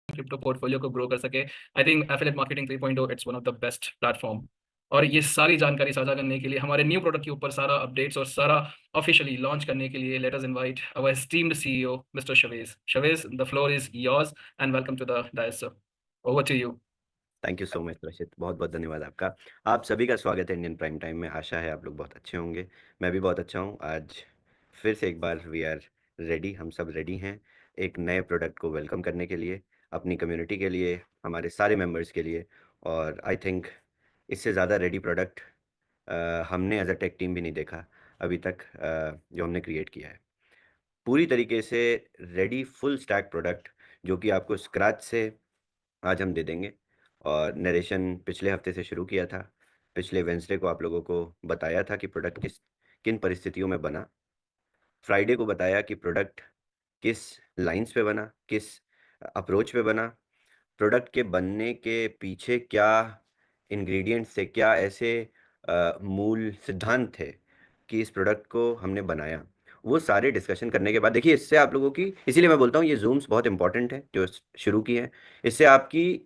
Crypto portfolio को grow कर सके। I think affiliate marketing 3.0 it's one of the best platform. और ये सारी जानकारी साझा करने के लिए, हमारे न्यू प्रोडक्ट के ऊपर सारा अपडेट्स और सारा ऑफिशियली लॉन्च करने के लिए, let us invite our esteemed CEO mister Shavez. Shavez, the floor is yours and welcome to the dais sir. Over to you. Thank you so much Rashid, बहुत बहुत धन्यवाद आपका। आप सभी का स्वागत है इंडियन प्राइम टाइम में। आशा है आप लोग बहुत अच्छे होंगे। मैं भी बहुत अच्छा हूँ। आज फिर से एक बार वी आर रेडी, हम सब रेडी हैं एक नए प्रोडक्ट को वेलकम करने के लिए, अपनी कम्युनिटी के लिए, हमारे सारे मेंबर्स के लिए। और आई थिंक इससे ज़्यादा रेडी प्रोडक्ट हमने एज अ टेक टीम भी नहीं देखा अभी तक, जो हमने क्रिएट किया है। पूरी तरीके से रेडी फुल स्टैक प्रोडक्ट जो कि आपको स्क्रैच से आज हम दे देंगे। और नरेशन पिछले हफ्ते से शुरू किया था। पिछले वेंसडे को आप लोगों को बताया था कि प्रोडक्ट किन परिस्थितियों में बना। फ्राइडे को बताया कि प्रोडक्ट किस लाइंस पे बना, किस अप्रोच पे बना, प्रोडक्ट के बनने के पीछे क्या इंग्रेडिएंट्स थे, क्या ऐसे मूल सिद्धांत थे कि इस प्रोडक्ट को हमने बनाया। वो सारे डिस्कशन करने के बाद देखिए, इससे आप लोगों की, इसीलिए मैं बोलता हूँ ये जूम्स बहुत इंपॉर्टेंट है जो शुरू किए हैं। इससे आपकी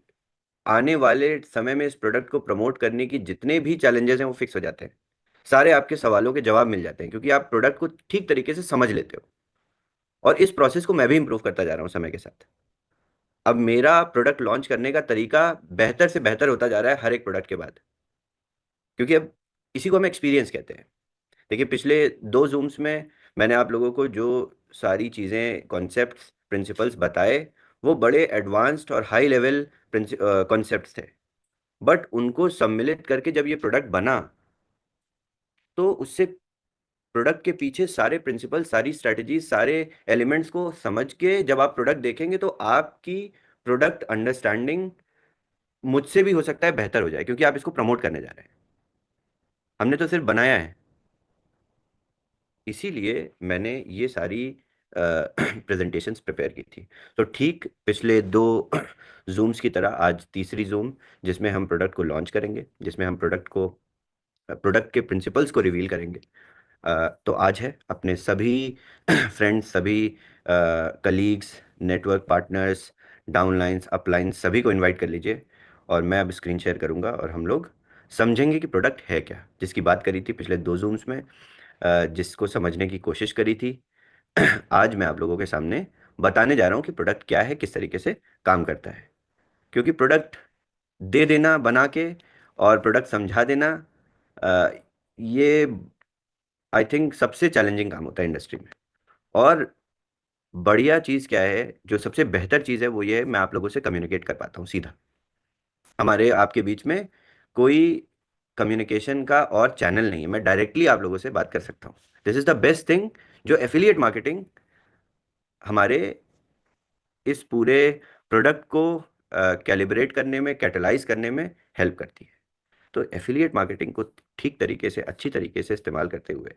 आने वाले समय में इस प्रोडक्ट को प्रमोट करने की जितने भी चैलेंजेस हैं वो फिक्स हो जाते हैं। सारे आपके सवालों के जवाब मिल जाते हैं क्योंकि आप प्रोडक्ट को ठीक तरीके से समझ लेते हो। और इस प्रोसेस को मैं भी इंप्रूव करता जा रहा हूँ समय के साथ। अब मेरा प्रोडक्ट लॉन्च करने का तरीका बेहतर से बेहतर होता जा रहा है हर एक प्रोडक्ट के बाद, क्योंकि अब इसी को हम एक्सपीरियंस कहते हैं। देखिए, पिछले 2 जूम्स में मैंने आप लोगों को जो सारी चीज़ें, कॉन्सेप्ट्स, प्रिंसिपल्स बताए, वो बड़े एडवांस्ड और हाई लेवल कॉन्सेप्ट्स थे। बट उनको सम्मिलित करके जब ये प्रोडक्ट बना, तो उससे प्रोडक्ट के पीछे सारे प्रिंसिपल, सारी स्ट्रेटजी, सारे एलिमेंट्स को समझ के जब आप प्रोडक्ट देखेंगे तो आपकी प्रोडक्ट अंडरस्टैंडिंग मुझसे भी हो सकता है बेहतर हो जाए, क्योंकि आप इसको प्रमोट करने जा रहे हैं। हमने तो सिर्फ बनाया है। इसीलिए मैंने ये सारी प्रेजेंटेशंस प्रिपेयर की थी। तो ठीक पिछले 2 जूम्स की तरह आज तीसरी जूम, जिसमें हम प्रोडक्ट को लॉन्च करेंगे, जिसमें हम प्रोडक्ट के प्रिंसिपल्स को रिवील करेंगे। तो आज है, अपने सभी फ्रेंड्स, सभी कलीग्स, नेटवर्क पार्टनर्स, डाउनलाइंस, अपलाइंस, सभी को इनवाइट कर लीजिए। और मैं अब स्क्रीन शेयर करूंगा और हम लोग समझेंगे कि प्रोडक्ट है क्या, जिसकी बात करी थी पिछले 2 जूम्स में, जिसको समझने की कोशिश करी थी। आज मैं आप लोगों के सामने बताने जा रहा हूँ कि प्रोडक्ट क्या है, किस तरीके से काम करता है। क्योंकि प्रोडक्ट दे देना बना के और प्रोडक्ट समझा देना, अ, ये आई थिंक सबसे चैलेंजिंग काम होता है इंडस्ट्री में। और बढ़िया चीज़ क्या है, जो सबसे बेहतर चीज़ है, वो ये है, मैं आप लोगों से कम्युनिकेट कर पाता हूँ सीधा। हमारे आपके बीच में कोई कम्युनिकेशन का और चैनल नहीं है, मैं डायरेक्टली आप लोगों से बात कर सकता हूँ। This is the best thing जो एफिलिएट मार्केटिंग हमारे इस पूरे प्रोडक्ट को कैलिब्रेट करने में, कैटलाइज करने में हेल्प करती है। तो एफिलिएट मार्केटिंग को ठीक तरीके से, अच्छी तरीके से इस्तेमाल करते हुए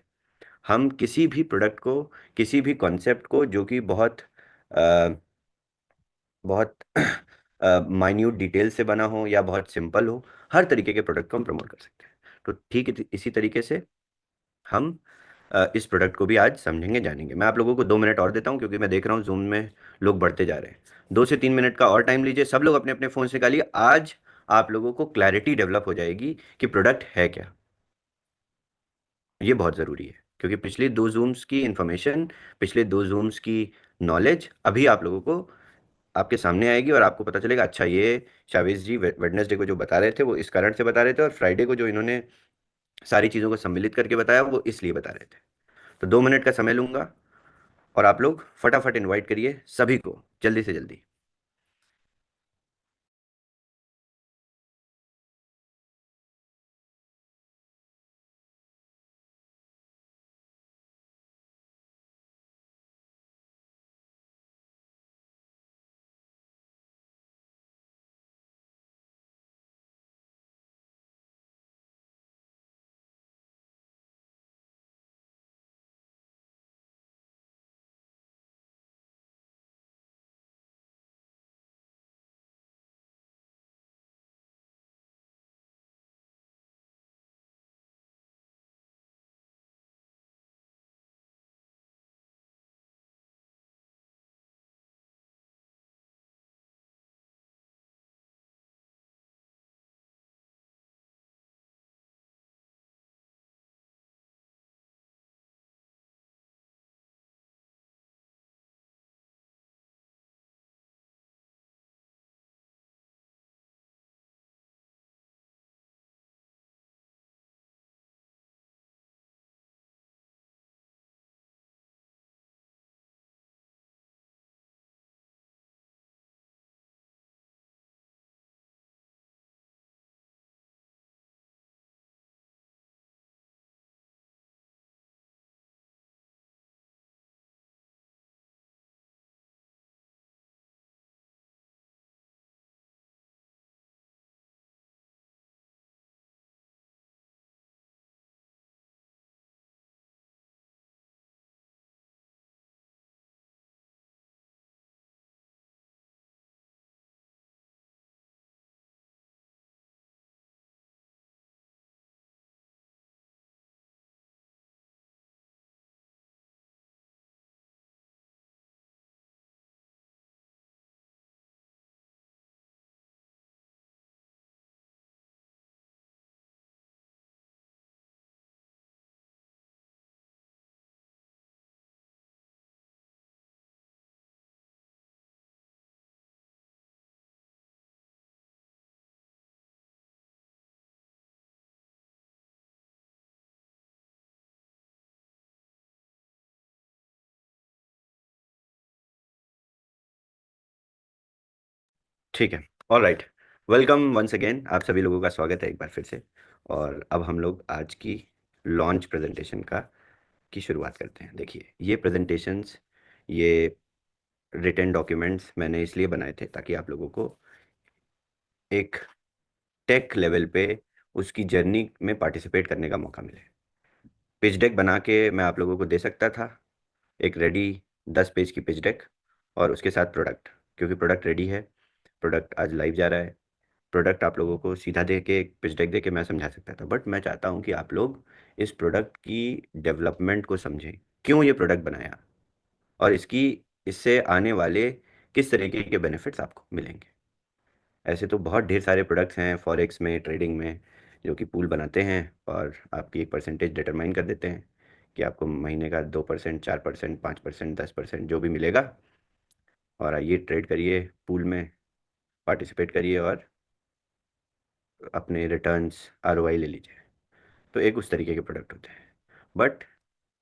हम किसी भी प्रोडक्ट को, किसी भी कॉन्सेप्ट को जो कि बहुत बहुत माइन्यूट डिटेल से बना हो या बहुत सिंपल हो, हर तरीके के प्रोडक्ट को हम प्रमोट कर सकते हैं। तो ठीक इसी तरीके से हम इस प्रोडक्ट को भी आज समझेंगे, जानेंगे। मैं आप लोगों को 2 मिनट और देता हूं, क्योंकि मैं देख रहा हूं जूम में लोग बढ़ते जा रहे हैं। 2 से 3 मिनट का और टाइम लीजिए। सब लोग अपने अपने फ़ोन से निकालिए। आज आप लोगों को क्लैरिटी डेवलप हो जाएगी कि प्रोडक्ट है क्या। ये बहुत ज़रूरी है, क्योंकि पिछले 2 जूम्स की इंफॉर्मेशन, पिछले 2 जूम्स की नॉलेज अभी आप लोगों को आपके सामने आएगी और आपको पता चलेगा, अच्छा ये शावेज जी वेडनेसडे को जो बता रहे थे वो इस कारण से बता रहे थे, और फ्राइडे को जो इन्होंने सारी चीज़ों को सम्मिलित करके बताया वो इसलिए बता रहे थे। तो 2 मिनट का समय लूंगा और आप लोग फटाफट इनवाइट करिए सभी को, जल्दी से जल्दी। ठीक है। All right. Welcome once again, आप सभी लोगों का स्वागत है एक बार फिर से। और अब हम लोग आज की लॉन्च प्रेजेंटेशन का की शुरुआत करते हैं। देखिए, ये प्रेजेंटेशंस, ये रिटन डॉक्यूमेंट्स मैंने इसलिए बनाए थे ताकि आप लोगों को एक टेक लेवल पे उसकी जर्नी में पार्टिसिपेट करने का मौका मिले। पिच डेक बना के मैं आप लोगों को दे सकता था, एक रेडी 10 पेज की पिच डेक, और उसके साथ प्रोडक्ट, क्योंकि प्रोडक्ट रेडी है, प्रोडक्ट आज लाइव जा रहा है। प्रोडक्ट आप लोगों को सीधा दे के, एक पिच डेक दे के मैं समझा सकता था, बट मैं चाहता हूँ कि आप लोग इस प्रोडक्ट की डेवलपमेंट को समझें, क्यों ये प्रोडक्ट बनाया, और इसकी इससे आने वाले किस तरीके के बेनिफिट्स आपको मिलेंगे। ऐसे तो बहुत ढेर सारे प्रोडक्ट्स हैं फॉरेक्स में, ट्रेडिंग में, जो कि पूल बनाते हैं और आपकी एक परसेंटेज डिटरमाइन कर देते हैं कि आपको महीने का 2%, 4%, 5%, 10% जो भी मिलेगा, और आइए ट्रेड करिए, पूल में पार्टिसिपेट करिए और अपने रिटर्न्स, आरओआई ले लीजिए। तो एक उस तरीके के प्रोडक्ट होते हैं। बट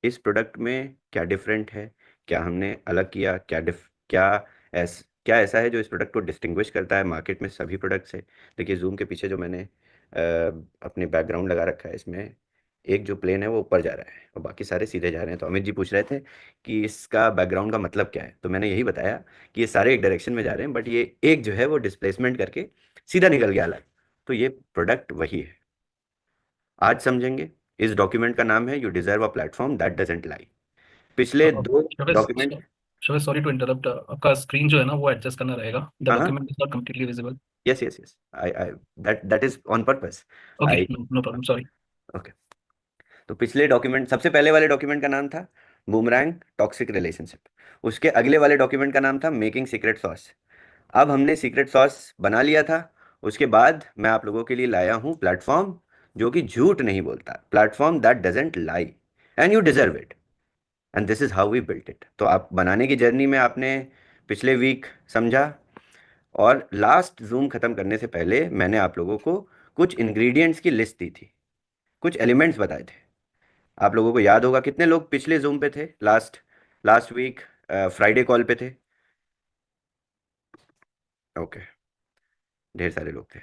इस प्रोडक्ट में क्या डिफरेंट है, क्या हमने अलग किया, क्या ऐसा है जो इस प्रोडक्ट को डिस्टिंग्विश करता है मार्केट में सभी प्रोडक्ट से। देखिए, जूम के पीछे जो मैंने अपने बैकग्राउंड लगा रखा है, इसमें एक जो प्लेन है वो ऊपर जा रहा है और बाकी सारे सीधे जा रहे हैं। तो अमित जी पूछ रहे थे कि इसका बैकग्राउंड का मतलब क्या है, तो मैंने यही बताया कि ये सारे एक डायरेक्शन में जा रहे हैं, बट ये एक जो है वो डिस्प्लेसमेंट करके सीधा निकल गया अलग। तो ये प्रोडक्ट वही है, आज समझेंगे। इस डॉक्यूमेंट का नाम है you deserve a platform that doesn't lie. पिछले दो Shavez, document. Shavez, sorry to interrupt, आपका स्क्रीन जो है ना वो एडजस्ट करना रहेगा। द हाँ हाँ। Document is not completely visible. Yes yes yes, I that is on purpose. Okay, I know problem, sorry. Okay. तो पिछले डॉक्यूमेंट, सबसे पहले वाले डॉक्यूमेंट का नाम था बूमरैंग टॉक्सिक रिलेशनशिप। उसके अगले वाले डॉक्यूमेंट का नाम था मेकिंग सीक्रेट सॉस। अब हमने सीक्रेट सॉस बना लिया था। उसके बाद मैं आप लोगों के लिए लाया हूं प्लेटफॉर्म जो कि झूठ नहीं बोलता, platform that doesn't lie, and you deserve it, and this is how we built it. तो आप बनाने की जर्नी में आपने पिछले वीक समझा, और लास्ट जूम खत्म करने से पहले मैंने आप लोगों को कुछ इंग्रेडिएंट्स की लिस्ट दी थी, कुछ एलिमेंट्स बताए थे। आप लोगों को याद होगा कितने लोग पिछले जूम पे थे, last last week Friday call पे थे? ओके, ढेर सारे लोग थे।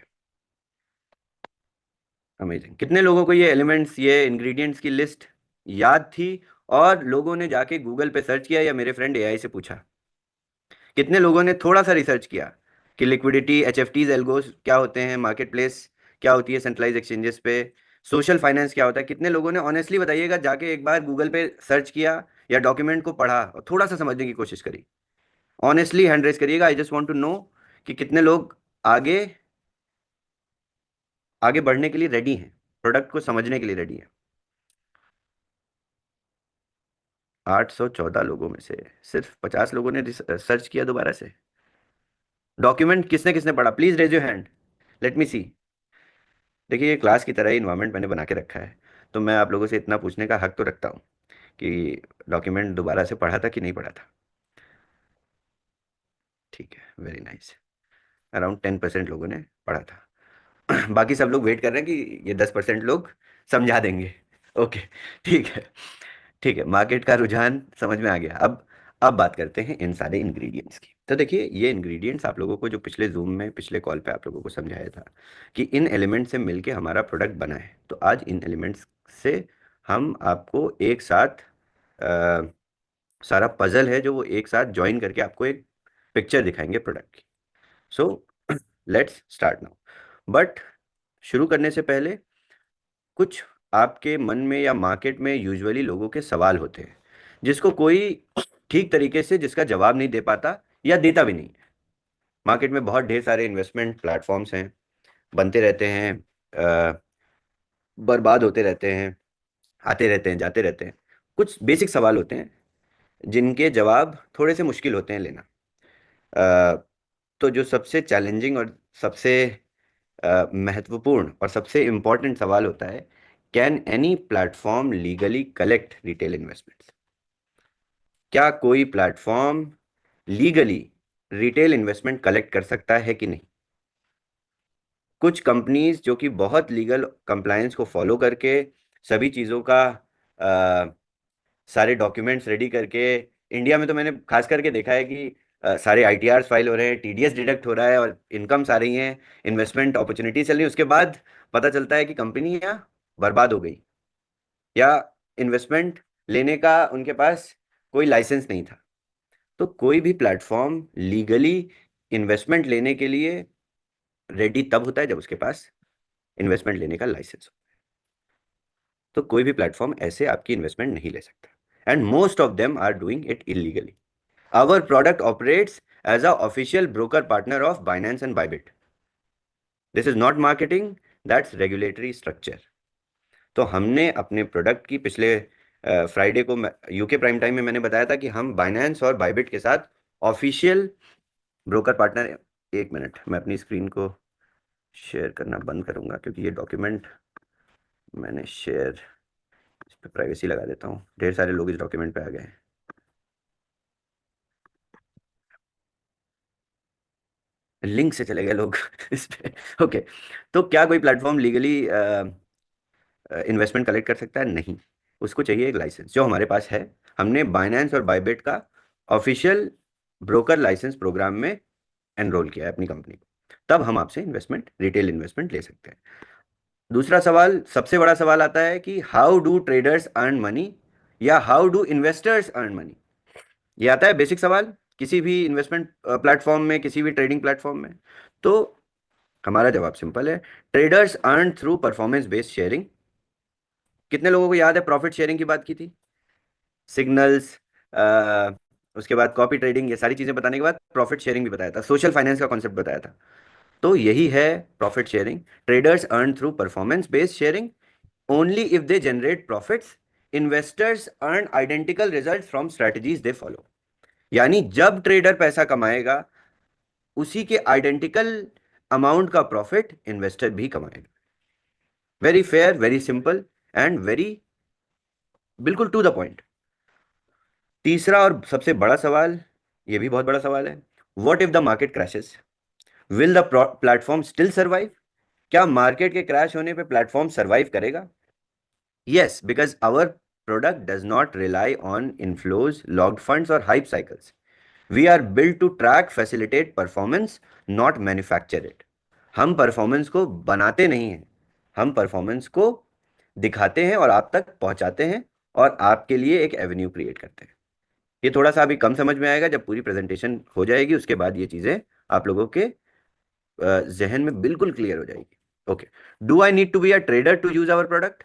अमेजिंग। कितने लोगों को ये एलिमेंट्स, ये इंग्रेडिएंट्स की लिस्ट याद थी, और लोगों ने जाके गूगल पे सर्च किया या मेरे फ्रेंड एआई से पूछा? कितने लोगों ने थोड़ा सा रिसर्च किया कि लिक्विडिटी, एचएफटीज, एल्गोस क्या होते हैं, मार्केट प्लेस क्या होती है सेंट्रलाइज एक्सचेंजेस पे, सोशल फाइनेंस क्या होता है? कितने लोगों ने ऑनेस्टली बताइएगा जाके एक बार गूगल पे सर्च किया या डॉक्यूमेंट को पढ़ा और थोड़ा सा समझने की कोशिश करी? ऑनेस्टली हैंड रेज करिएगा। I just want to know कि कितने लोग आगे आगे बढ़ने के लिए रेडी हैं, प्रोडक्ट को समझने के लिए रेडी हैं। 814 लोगों में से सिर्फ 50 लोगों ने सर्च किया दोबारा से। डॉक्यूमेंट किसने किसने पढ़ा? Please raise your hand, let me see. देखिए, ये क्लास की तरह ही इन्वायरमेंट मैंने बना के रखा है, तो मैं आप लोगों से इतना पूछने का हक तो रखता हूँ कि डॉक्यूमेंट दोबारा से पढ़ा था कि नहीं पढ़ा था। ठीक है, वेरी नाइस। अराउंड 10% लोगों ने पढ़ा था। बाकी सब लोग वेट कर रहे हैं कि ये 10% लोग समझा देंगे। ओके, ठीक है। ठीक है, मार्केट का रुझान समझ में आ गया। अब बात करते हैं इन सारे इंग्रेडिएंट्स की। तो देखिए, ये इंग्रेडिएंट्स आप लोगों को जो पिछले जूम में, पिछले कॉल पे आप लोगों को समझाया था कि इन एलिमेंट से मिलके हमारा प्रोडक्ट बना है। तो आज इन एलिमेंट्स से हम आपको एक साथ सारा पजल है जो वो एक साथ ज्वाइन करके आपको एक पिक्चर दिखाएंगे प्रोडक्ट की। So let's start now. But शुरू करने से पहले कुछ आपके मन में या मार्केट में यूजुअली लोगों के सवाल होते हैं जिसको कोई ठीक तरीके से जिसका जवाब नहीं दे पाता या देता भी नहीं है। मार्केट में बहुत ढेर सारे इन्वेस्टमेंट प्लेटफॉर्म्स हैं, बनते रहते हैं, बर्बाद होते रहते हैं, आते रहते हैं, जाते रहते हैं। कुछ बेसिक सवाल होते हैं जिनके जवाब थोड़े से मुश्किल होते हैं लेना। अ, तो जो सबसे चैलेंजिंग और सबसे महत्वपूर्ण और सबसे इम्पोर्टेंट सवाल होता है, can any platform legally collect retail investments? क्या कोई platform legally retail investment collect कर सकता है कि नहीं? कुछ कंपनीज जो कि बहुत लीगल कंप्लायंस को फॉलो करके सभी चीज़ों का सारे डॉक्यूमेंट्स रेडी करके, इंडिया में तो मैंने खास करके देखा है कि सारे आईटीआर फाइल हो रहे हैं, टीडीएस डिडक्ट हो रहा है और इनकम्स आ रही हैं, इन्वेस्टमेंट अपॉर्चुनिटी चल रही है, उसके बाद पता चलता है कि कंपनी या बर्बाद हो गई, या इन्वेस्टमेंट लेने का उनके पास कोई लाइसेंस नहीं था। तो कोई भी प्लेटफॉर्म लीगली इन्वेस्टमेंट लेने के लिए रेडी तब होता है जब उसके पास इन्वेस्टमेंट लेने का लाइसेंस हो। तो कोई भी प्लेटफॉर्म ऐसे आपकी इन्वेस्टमेंट नहीं ले सकता, and most of them are doing it illegally. Our product operates as a official broker partner of Binance and Bybit. This is not marketing, that's regulatory structure. तो हमने अपने प्रोडक्ट की पिछले फ्राइडे को यूके प्राइम टाइम में मैंने बताया था कि हम बाइनेंस और बाइबिट के साथ ऑफिशियल ब्रोकर पार्टनर। एक मिनट, मैं अपनी स्क्रीन को शेयर करना बंद करूंगा क्योंकि ये डॉक्यूमेंट मैंने शेयर, इस पर प्राइवेसी लगा देता हूँ, ढेर सारे लोग इस डॉक्यूमेंट पे आ गए हैं, लिंक से चले गए लोग इस पे। ओके, तो क्या कोई प्लेटफॉर्म लीगली इन्वेस्टमेंट कलेक्ट कर सकता है? नहीं, उसको चाहिए एक लाइसेंस, जो हमारे पास है। हमने बाइनेंस और बाइबिट का ऑफिशियल ब्रोकर लाइसेंस प्रोग्राम में एनरोल किया है अपनी कंपनी को, तब हम आपसे इन्वेस्टमेंट, रिटेल इन्वेस्टमेंट ले सकते हैं। दूसरा सवाल, सबसे बड़ा सवाल आता है कि how do traders earn money, या how do investors earn money. ये आता है बेसिक सवाल किसी भी इन्वेस्टमेंट प्लेटफॉर्म में, किसी भी ट्रेडिंग प्लेटफॉर्म में। तो हमारा जवाब सिंपल है, traders earn through performance based sharing. कितने लोगों को याद है प्रॉफिट शेयरिंग की बात की थी? सिग्नल्स, उसके बाद कॉपी ट्रेडिंग, ये सारी चीजें बताने के बाद प्रॉफिट शेयरिंग भी बताया था, सोशल फाइनेंस का कॉन्सेप्ट बताया था। तो यही है profit sharing. Traders earn through performance based sharing only if they generate profits. Investors earn identical result from strategies they follow. यानी जब ट्रेडर पैसा कमाएगा, उसी के आइडेंटिकल अमाउंट का प्रॉफिट इन्वेस्टर भी कमाएगा। Very fair, very simple and very, बिल्कुल टू द पॉइंट। तीसरा और सबसे बड़ा सवाल, ये भी बहुत बड़ा सवाल है, what if the market crashes, will the platform still survive? क्या मार्केट के क्रैश होने पे प्लेटफॉर्म सर्वाइव करेगा? Yes, because our product does not rely on inflows, locked funds और hype cycles. We are build to track, facilitate performance, not manufacture it. हम performance को बनाते नहीं हैं, हम परफॉर्मेंस को दिखाते हैं और आप तक पहुंचाते हैं, और आपके लिए एक एवेन्यू क्रिएट करते हैं। ये थोड़ा सा अभी कम समझ में आएगा, जब पूरी प्रेजेंटेशन हो जाएगी उसके बाद ये चीजें आप लोगों के जहन में बिल्कुल क्लियर हो जाएगी। Okay, do I need to be a trader to use our product?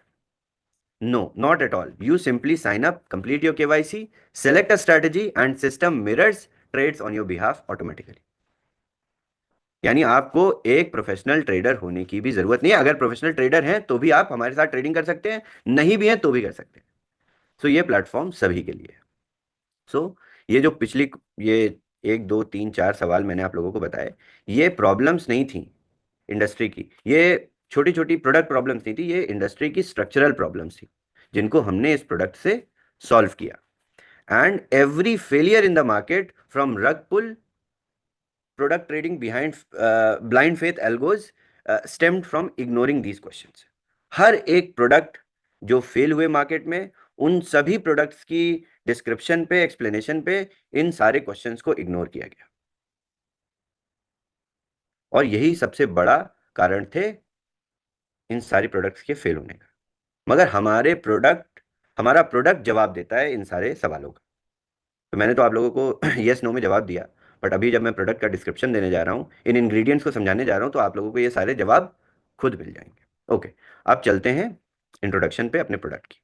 No, not at all. You simply sign up, complete your KYC, select a strategy, and system mirrors trades on your behalf automatically. यानी आपको एक professional trader होने की भी जरूरत नहीं है। अगर प्रोफेशनल ट्रेडर हैं तो भी आप हमारे साथ ट्रेडिंग कर सकते हैं, नहीं भी हैं तो भी कर सकते हैं। सो ये प्लेटफॉर्म सभी के लिए है। सो ये जो पिछली, ये एक दो तीन चार सवाल मैंने आप लोगों को बताए, ये प्रॉब्लम्स नहीं थी इंडस्ट्री की, ये छोटी छोटी प्रोडक्ट प्रॉब्लम्स नहीं थी, ये इंडस्ट्री की स्ट्रक्चरल प्रॉब्लम्स थी, जिनको हमने इस प्रोडक्ट से सॉल्व किया। And every failure in the market, from rug pull, product trading behind blind faith algos, stemmed from ignoring these questions. हर एक प्रोडक्ट जो फेल हुए मार्केट में, उन सभी प्रोडक्ट्स की डिस्क्रिप्शन पे, एक्सप्लेनेशन पे इन सारे क्वेश्चंस को इग्नोर किया गया, और यही सबसे बड़ा कारण थे इन सारी प्रोडक्ट्स के फेल होने का। मगर हमारा प्रोडक्ट जवाब देता है इन सारे सवालों का। तो मैंने तो आप लोगों को यस नो में जवाब दिया, बट अभी जब मैं प्रोडक्ट का डिस्क्रिप्शन देने जा रहा हूँ, इन इंग्रेडिएंट्स को समझाने जा रहा हूँ, तो आप लोगों को ये सारे जवाब खुद मिल जाएंगे। ओके, अब चलते हैं इंट्रोडक्शन पे अपने प्रोडक्ट की।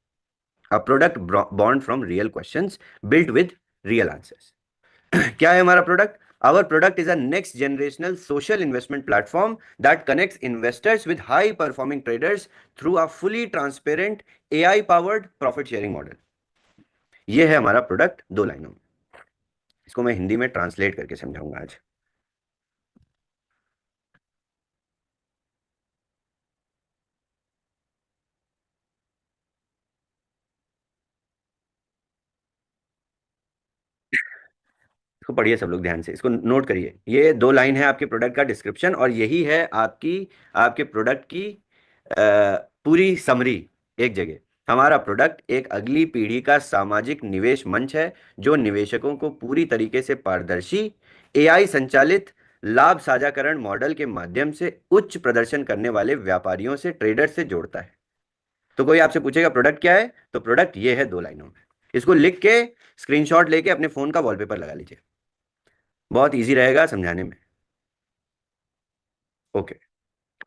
A product born from real questions, built with real answers. क्या है हमारा product? Our product is a next generational social investment platform that connects investors with high performing traders through a fully transparent AI powered profit sharing model. ये है हमारा product दो लाइनों में। इसको मैं हिंदी में ट्रांसलेट करके समझाऊंगा आज। इसको पढ़िए सब लोग ध्यान से, इसको नोट करिए। ये दो लाइन है आपके प्रोडक्ट का डिस्क्रिप्शन, और यही है आपके प्रोडक्ट की पूरी समरी एक जगह। हमारा प्रोडक्ट एक अगली पीढ़ी का सामाजिक निवेश मंच है, जो निवेशकों को पूरी तरीके से पारदर्शी एआई संचालित लाभ साझाकरण मॉडल के माध्यम से उच्च प्रदर्शन करने वाले व्यापारियों से ट्रेडर से जोड़ता है। तो कोई आपसे पूछेगा प्रोडक्ट क्या है, तो प्रोडक्ट ये है 2 लाइनों में। इसको लिख के स्क्रीनशॉट लेके अपने फोन का वॉलपेपर लगा लीजिए, बहुत इजी रहेगा समझाने में। ओके,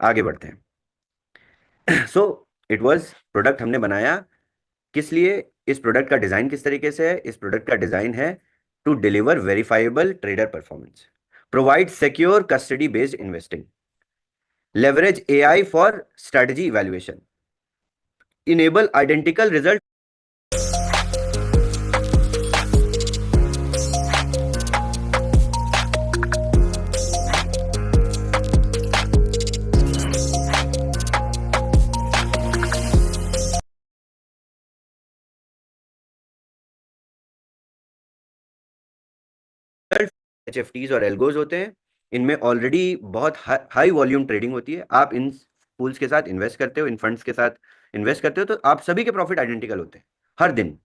आगे बढ़ते हैं। सो इट वाज प्रोडक्ट हमने बनाया किस लिए, इस प्रोडक्ट का डिजाइन किस तरीके से है, इस प्रोडक्ट का डिजाइन है to deliver verifiable trader performance, provide secure custody based investing, leverage AI for strategy evaluation, enable identical result HFTs और एल्गोज होते हैं, इनमें ऑलरेडी बहुत हाई वॉल्यूम ट्रेडिंग होती है। आप इन पूल्स के साथ इन्वेस्ट करते हो, इन फंड्स के साथ इन्वेस्ट करते हो, तो आप सभी के प्रॉफिट आइडेंटिकल होते हैं हर दिन।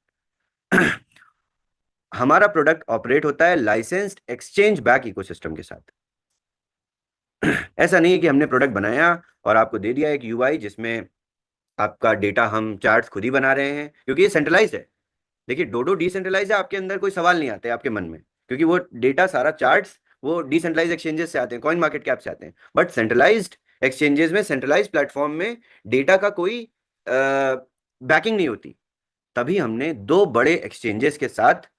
हमारा प्रोडक्ट ऑपरेट होता है लाइसेंस्ड एक्सचेंज बैक इकोसिस्टम के साथ। ऐसा नहीं है कि हमने प्रोडक्ट बनाया और आपको दे दिया एक यूआई जिसमें आपका डेटा हम चार्ट्स खुद ही बना रहे हैं, क्योंकि ये सेंट्रलाइज्ड है। देखिए डोडो डिसेंट्रलाइज है, आपके अंदर कोई सवाल नहीं आते आपके मन में, क्योंकि वो डेटा सारा चार्ट्स वो डिसेंट्रलाइज एक्सचेंजेस से आते हैं, कॉइन मार्केट कैप से आते हैं। बट सेंट्रलाइज्ड एक्सचेंजेस में, सेंट्रलाइज्ड प्लेटफॉर्म में डेटा का कोई बैकिंग नहीं होती। तभी हमने 2 बड़े एक्सचेंजेस के साथ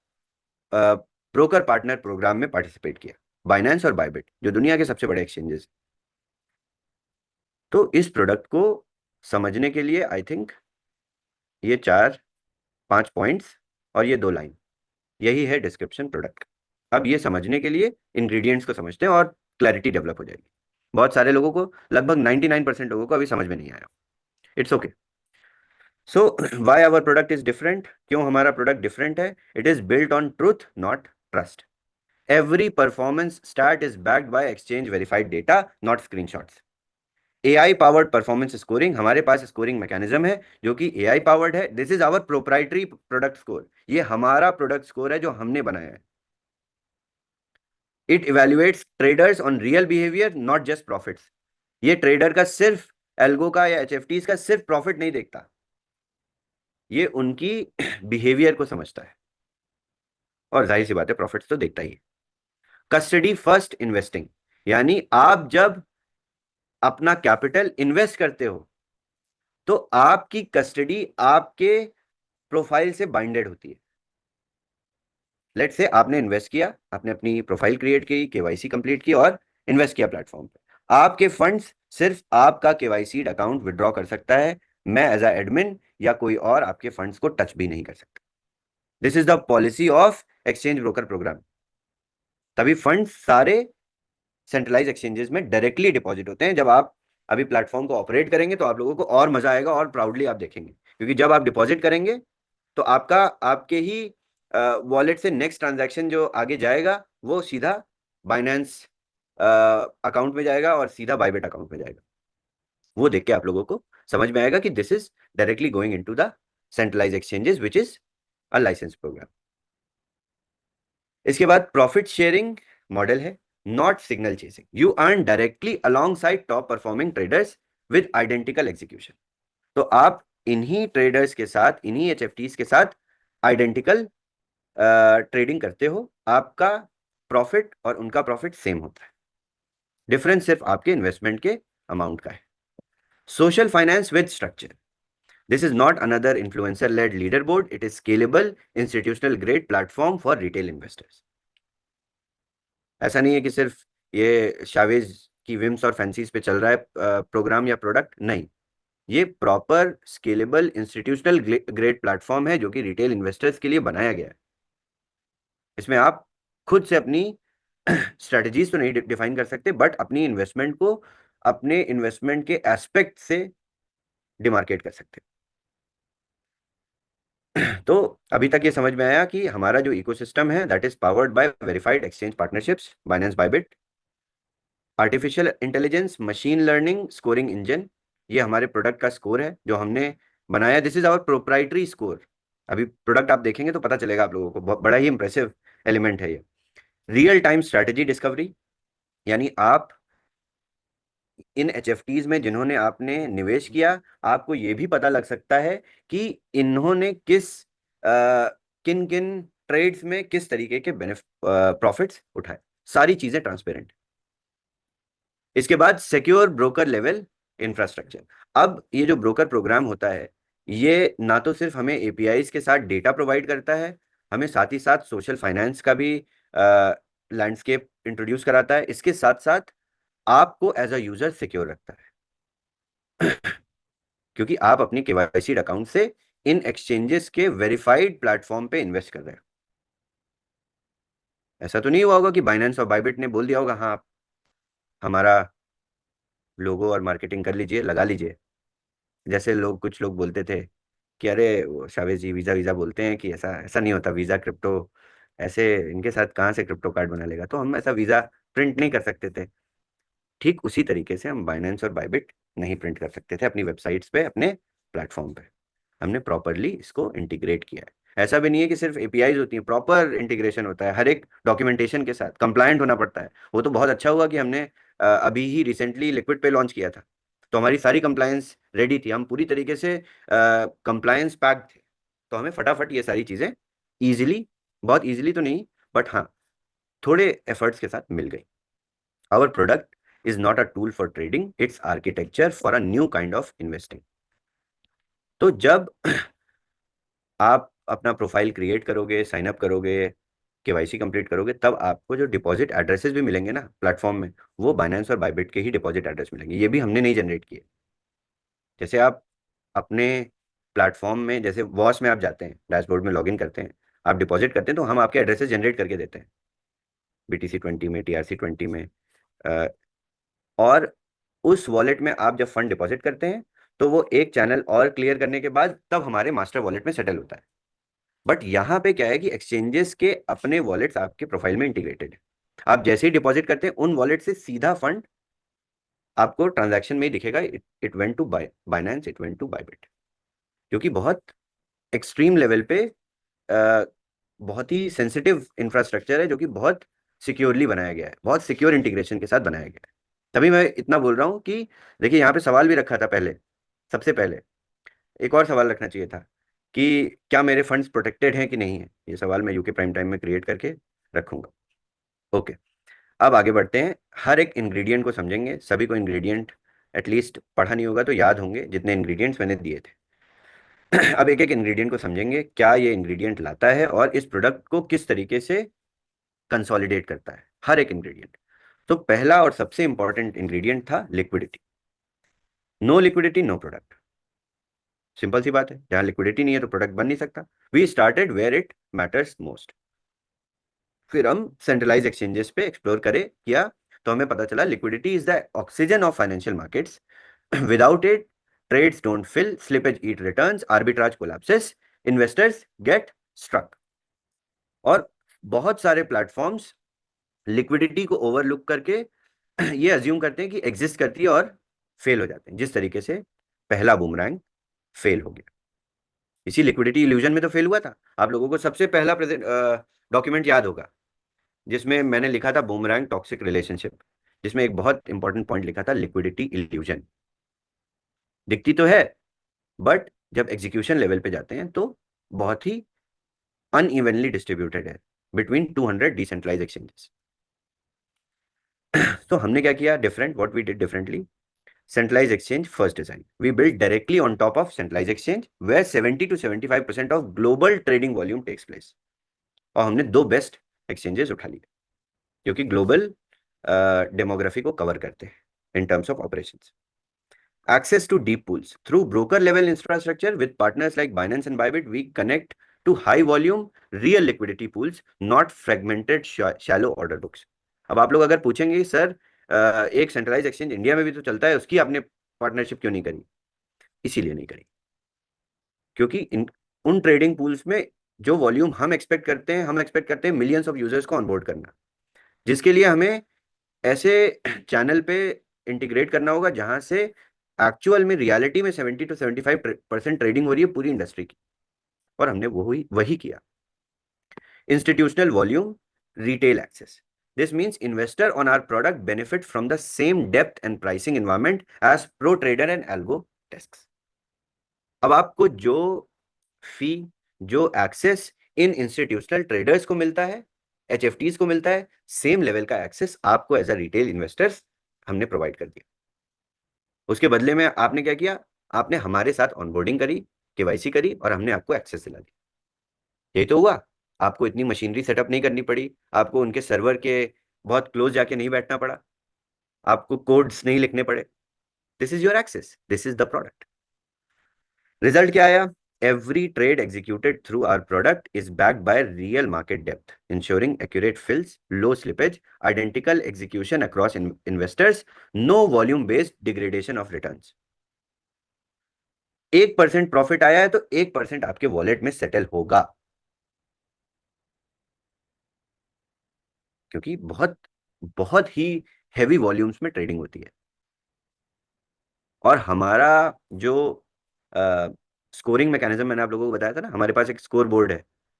ब्रोकर पार्टनर प्रोग्राम में पार्टिसिपेट किया, बाइनेंस और बाइबिट, जो दुनिया के सबसे बड़े एक्सचेंजेस। तो इस प्रोडक्ट को समझने के लिए आई थिंक ये 4-5 पॉइंट्स और ये 2 लाइन, यही है डिस्क्रिप्शन प्रोडक्ट। अब ये समझने के लिए इंग्रेडिएंट्स को समझते हैं और क्लैरिटी डेवलप हो जाएगी। बहुत सारे लोगों को, लगभग 99% लोगों को अभी समझ में नहीं आया। It's okay. So why our product is different, क्यों हमारा प्रोडक्ट डिफरेंट है? It is built on truth not trust. Every performance start is backed by exchange verified data, not screenshots. AI powered performance scoring, हमारे पास scoring mechanism है जो कि AI powered है। This is our proprietary product score, ये हमारा product score है जो हमने बनाया है। It evaluates traders on real behaviour not just profits. ये ट्रेडर का सिर्फ, एल्गो का या एचएफटीज का सिर्फ प्रॉफिट नहीं देखता, ये उनकी बिहेवियर को समझता है, और जाहिर सी बात है प्रॉफिट्स तो देखता ही है। कस्टडी फर्स्ट इन्वेस्टिंग, यानी आप जब अपना कैपिटल इन्वेस्ट करते हो तो आपकी कस्टडी आपके प्रोफाइल से बाइंडेड होती है। लेट्स से आपने इन्वेस्ट किया, आपने अपनी प्रोफाइल क्रिएट की, केवाईसी कंप्लीट की और इन्वेस्ट किया प्लेटफॉर्म पे, आपके फंड्स सिर्फ आपका केवाईसी अकाउंट विड्रॉ कर सकता है। मैं एज अ एडमिन या कोई और आपके फंड्स को टच भी नहीं कर सकता। This is the policy of exchange broker programme. तभी फंड्स सारे सेंट्रलाइज एक्सचेंजेस में डायरेक्टली डिपॉजिट होते हैं। जब आप अभी प्लेटफॉर्म को ऑपरेट करेंगे तो आप लोगों को और मजा आएगा और प्राउडली आप देखेंगे, क्योंकि जब आप डिपॉजिट करेंगे तो आपका, आपके ही वॉलेट से नेक्स्ट ट्रांजैक्शन जो आगे जाएगा वो सीधा बाइनेंस अकाउंट में जाएगा और सीधा बाइबिट अकाउंट में जाएगा। वो देख के आप लोगों को समझ में आएगा कि this is directly going into the centralize exchanges which is a licence program. इसके बाद प्रॉफिट शेयरिंग मॉडल है, not signal chasing. You earn directly alongside top performing traders with identical execution. तो आप इन्हीं ट्रेडर्स के साथ, इन्हीं एचएफटीज के साथ आइडेंटिकल ट्रेडिंग करते हो, आपका प्रॉफिट और उनका प्रॉफिट सेम होता है, डिफरेंस सिर्फ आपके इन्वेस्टमेंट के अमाउंट का है। Social finance with structure, this is not another influencer led leader board, it is scalable institutional grade platform for retail investors. ऐसा नहीं है कि सिर्फ ये शावेज की विम्स और फैंसीज पे चल रहा है प्रोग्राम या प्रोडक्ट, नहीं, ये proper scalable institutional grade platform है जो कि रिटेल इन्वेस्टर्स के लिए बनाया गया है। इसमें आप खुद से अपनी स्ट्रेटजीज तो नहीं डिफाइन कर सकते, बट अपनी इन्वेस्टमेंट को अपने इन्वेस्टमेंट के एस्पेक्ट से डिमार्केट कर सकते हैं। तो अभी तक ये समझ में आया कि हमारा जो इकोसिस्टम है that is powered by verified exchange partnerships, Binance Bybit, artificial intelligence, machine learning scoring engine, ये हमारे प्रोडक्ट का स्कोर है जो हमने बनाया। This is our proprietary score. अभी प्रोडक्ट आप देखेंगे तो पता चलेगा आप लोगों को, बड़ा ही इंप्रेसिव एलिमेंट है ये। रियल टाइम स्ट्रैटेजी डिस्कवरी, यानी आप इन एचएफटीज में जिन्होंने आपने निवेश किया, आपको ये भी पता लग सकता है कि इन्होंने किन किन ट्रेड्स में किस तरीके के प्रॉफिट्स उठाए। सारी चीजें ट्रांसपेरेंट। इसके बाद सिक्योर ब्रोकर लेवल इंफ्रास्ट्रक्चर। अब ये जो ब्रोकर प्रोग्राम होता है, ये ना तो सिर्फ हमें एपीआईज के साथ डेटा प्रोवाइड करता है, हमें साथ ही साथ सोशल फाइनेंस का भी लैंडस्केप इंट्रोड्यूस कराता है। इसके साथ साथ आपको एज अ यूजर सिक्योर रखता है, क्योंकि आप अपनी केवाईसी अकाउंट से इन एक्सचेंजेस के वेरीफाइड प्लेटफॉर्म पे इन्वेस्ट कर रहे हो। ऐसा तो नहीं हुआ होगा कि बाइनेंस और बाइबिट ने बोल दिया होगा हाँ आप हमारा लोगो और मार्केटिंग कर लीजिए, लगा लीजिए। जैसे कुछ लोग बोलते थे कि अरे वो शावेज जी वीजा वीजा बोलते हैं, कि ऐसा ऐसा नहीं होता, वीजा क्रिप्टो ऐसे इनके साथ कहाँ से क्रिप्टो कार्ड बना लेगा, तो हम ऐसा वीजा प्रिंट नहीं कर सकते थे। ठीक उसी तरीके से हम बाइनेंस और बाइबिट नहीं प्रिंट कर सकते थे अपनी वेबसाइट्स पे, अपने प्लेटफॉर्म पे। हमने प्रॉपरली इसको इंटीग्रेट किया है। ऐसा भी नहीं है कि सिर्फ एपीआईज होती हैं, प्रॉपर इंटीग्रेशन होता है, हर एक डॉक्यूमेंटेशन के साथ कंप्लायंट होना पड़ता है। वो तो बहुत अच्छा हुआ कि हमने अभी ही रिसेंटली लिक्विड पे लॉन्च किया था, तो हमारी सारी कंप्लायंस रेडी थी, हम पूरी तरीके से कंप्लायंस पैक थे। तो हमें फटाफट ये सारी चीज़ें ईजिली, बहुत ईजिली तो नहीं बट हाँ थोड़े एफर्ट्स के साथ मिल गई। Our product is not a tool for trading, it's architecture for a new kind of investing. तो जब आप अपना प्रोफाइल क्रिएट करोगे, साइन अप करोगे, केवाईसी कंप्लीट करोगे, तब आपको जो डिपॉजिट एड्रेसेस भी मिलेंगे ना प्लेटफॉर्म में, वो बाइनेंस और बाइबिट के ही डिपॉजिट एड्रेस मिलेंगे। ये भी हमने नहीं जनरेट किए। जैसे आप अपने प्लेटफॉर्म में, जैसे वॉस में आप जाते हैं, डैशबोर्ड में लॉगिन करते हैं, आप डिपॉजिट करते हैं, तो हम आपके एड्रेसेस जनरेट करके देते हैं BTC20 में, TRC20 में। अ, और उस वॉलेट में आप जब फंड डिपॉजिट करते हैं, तो वो एक चैनल और क्लियर करने के बाद तब हमारे मास्टर वॉलेट में सेटल होता है। बट यहाँ पे क्या है कि एक्सचेंजेस के अपने वॉलेट्स आपके प्रोफाइल में इंटीग्रेटेड है। आप जैसे ही डिपॉजिट करते हैं, उन वॉलेट से सीधा फंड आपको ट्रांजैक्शन में ही दिखेगा, it went to Binance, it went to Bybit. क्योंकि बहुत एक्सट्रीम लेवल पे बहुत ही सेंसिटिव इंफ्रास्ट्रक्चर है, जो कि बहुत सिक्योरली बनाया गया है, बहुत सिक्योर इंटीग्रेशन के साथ बनाया गया है। तभी मैं इतना बोल रहा हूँ कि देखिए, यहाँ पे सवाल भी रखा था पहले, सबसे पहले एक और सवाल रखना चाहिए था कि क्या मेरे फंड्स प्रोटेक्टेड हैं कि नहीं है। ये सवाल मैं यूके प्राइम टाइम में क्रिएट करके रखूंगा। ओके, अब आगे बढ़ते हैं। हर एक इंग्रेडिएंट को समझेंगे। सभी को इंग्रेडिएंट एटलीस्ट पढ़ा नहीं होगा तो याद होंगे, जितने इंग्रेडिएंट्स मैंने दिए थे। अब एक एक इंग्रेडिएंट को समझेंगे, क्या ये इंग्रेडिएंट लाता है और इस प्रोडक्ट को किस तरीके से कंसोलिडेट करता है, हर एक इंग्रेडिएंट। तो पहला और सबसे इंपॉर्टेंट इंग्रेडिएंट था liquidity. No liquidity no product. Simple सी बात है, जहां लिक्विडिटी नहीं है तो प्रोडक्ट बन नहीं सकता। We started where it matters most. फिर हम सेंट्रलाइज एक्सचेंजेस पे एक्सप्लोर किया, तो हमें पता चला liquidity is the oxygen of financial markets. Without it trades don't fill, slippage eat returns, arbitrage collapses, investors get struck. और बहुत सारे प्लेटफॉर्म्स लिक्विडिटी को ओवरलुक करके ये अज्यूम करते हैं कि एग्जिस्ट करती है और फेल हो जाते हैं, जिस तरीके से पहला बूमरैंग फेल हो गया। इसी लिक्विडिटी इल्यूजन में तो फेल हुआ था। आप लोगों को सबसे पहला डॉक्यूमेंट याद होगा, जिसमें मैंने लिखा था बूमरैंग टॉक्सिक रिलेशनशिप, जिसमें एक बहुत इंपॉर्टेंट पॉइंट लिखा था लिक्विडिटी इल्यूजन। दिखती तो है, बट जब एग्जीक्यूशन लेवल पे जाते हैं तो बहुत ही अनइवनली डिस्ट्रीब्यूटेड है बिटवीन 200 डिसेंट्रलाइज एक्सचेंजेस। तो हमने क्या किया different, what we did differently? Centralized exchange first design. We built directly on top of centralized exchange where 70 to 75% of global trading volume takes place. और हमने दो बेस्ट एक्सचेंजेस उठा लिए जो कि ग्लोबल डेमोग्राफी को कवर करते हैं in terms of operations. Access to deep pools through broker level infrastructure with partners like Binance and Bybit, we connect to high volume real liquidity pools, not fragmented shallow order books. अब आप लोग अगर पूछेंगे sir एक centralise exchange India में भी तो चलता है, उसकी आपने पार्टनरशिप क्यों नहीं करी? इसीलिए नहीं करी क्योंकि उन ट्रेडिंग पूल्स में जो वॉल्यूम हम एक्सपेक्ट करते हैं, हम एक्सपेक्ट करते हैं मिलियंस ऑफ यूजर्स को ऑनबोर्ड करना, जिसके लिए हमें ऐसे चैनल पे इंटीग्रेट करना होगा जहां से एक्चुअल में रियलिटी में 70 to 75% ट्रेडिंग हो रही है पूरी इंडस्ट्री की। और हमने वही वही किया। Institutional volume retail access. This means investor on our product benefit from the same depth and pricing environment as pro trader and algo desks. अब आपको जो फी, जो एक्सेस इन इंस्टीट्यूशनल ट्रेडर्स को मिलता है, एचएफटीज को मिलता है, सेम लेवल का एक्सेस आपको एज अ रिटेल इन्वेस्टर्स हमने प्रोवाइड कर दिया। उसके बदले में आपने क्या किया, आपने हमारे साथ ऑनबोर्डिंग करी, केवाईसी करी और हमने आपको एक्सेस दिला दिया। यही तो हुआ, आपको इतनी मशीनरी सेटअप नहीं करनी पड़ी, आपको उनके सर्वर के बहुत क्लोज जाके नहीं बैठना पड़ा, आपको कोड्स नहीं लिखने पड़े। This is your access, this is the product. Result क्या आया? Every trade executed through our product is backed by real market depth, ensuring accurate fills, low slippage, identical execution across investors, no volume-based degradation of returns. 1% profit आया है तो 1% आपके wallet में settle होगा, क्योंकि बहुत बहुत ही हैवी वॉल्यूम्स में ट्रेडिंग होती है। और हमारा जो स्कोरिंग मैकेनिज्म मैंने आप लोगों को बताया था ना, हमारे पास एक स्कोर बोर्ड है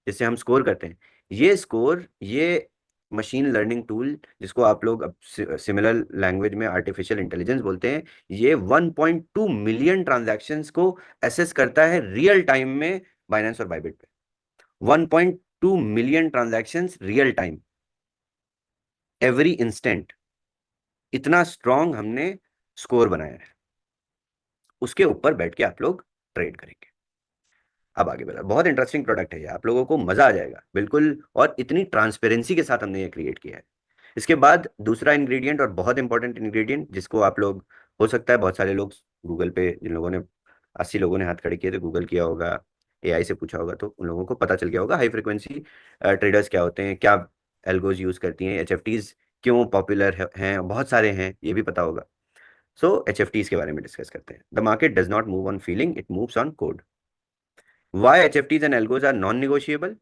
जिससे हम स्कोर करते हैं। ये स्कोर, ये मशीन लर्निंग टूल, जिसको आप लोग अब सिमिलर लैंग्वेज में आर्टिफिशियल इंटेलिजेंस बोलते हैं, ये 1.2 मिलियन ट्रांजैक्शंस को एसेस करता है रियल टाइम में बाइनेंस और बाइबिट पे। 1.2 million transactions real time, every instant. इतना स्ट्रॉन्ग हमने स्कोर बनाया है, उसके ऊपर बैठ के आप लोग ट्रेड करेंगे। अब आगे बढ़ा, बहुत इंटरेस्टिंग प्रोडक्ट है ये, आप लोगों को मजा आ जाएगा बिल्कुल, और इतनी ट्रांसपेरेंसी के साथ हमने ये क्रिएट किया है। इसके बाद दूसरा इंग्रेडिएंट और बहुत इंपॉर्टेंट इंग्रेडिएंट, जिसको आप लोग, हो सकता है बहुत सारे लोग गूगल पे, जिन लोगों ने 80 लोगों ने हाथ खड़े किए थे, गूगल किया होगा, एआई से पूछा होगा, तो उन लोगों को पता चल गया होगा हाई फ्रिक्वेंसी ट्रेडर्स क्या होते हैं, क्या एल्गोज यूज करती हैं, एचएफटीज क्यों पॉपुलर हैं, बहुत सारे हैं, ये भी पता होगा। सो एचएफटीज के बारे में डिस्कस करते हैं। The market does not move on feeling, it moves on code. Why HFTs and algos are non-negotiable?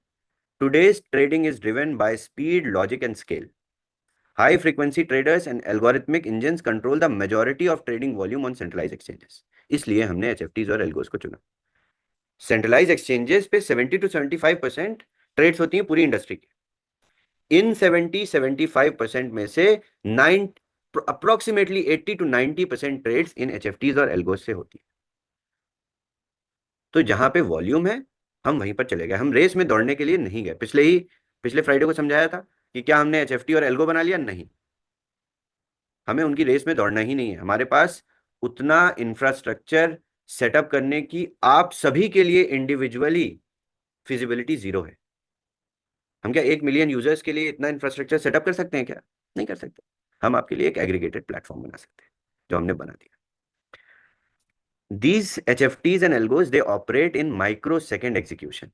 Today's trading is driven by speed, logic, and scale. High frequency traders and algorithmic engines control the majority of trading volume on centralized exchanges. इसलिए हमने HFTs और algos को चुना। Centralise exchanges पे 70 to 75% trades होती हैं पूरी industry की। इन 70-75% में से 9 अप्रोक्सीमेटली 80 to 90% ट्रेड्स इन एचएफटीज और एल्गोस से होती है। तो जहां पे वॉल्यूम है, हम वहीं पर चले गए, हम रेस में दौड़ने के लिए नहीं गए। पिछले फ्राइडे को समझाया था कि क्या हमने एचएफटी और एल्गो बना लिया? नहीं, हमें उनकी रेस में दौड़ना ही नहीं है। हमारे पास उतना इंफ्रास्ट्रक्चर सेटअप करने की आप सभी के लिए इंडिविजुअली फिजिबिलिटी जीरो है। हम क्या 1 मिलियन यूजर्स के लिए इतना इंफ्रास्ट्रक्चर सेटअप कर सकते हैं? क्या नहीं कर सकते। हम आपके लिए एक एग्रीगेटेड प्लेटफॉर्म बना सकते हैं, जो हमने बना दिया। These HFTs and algos, they operate in microsecond execution,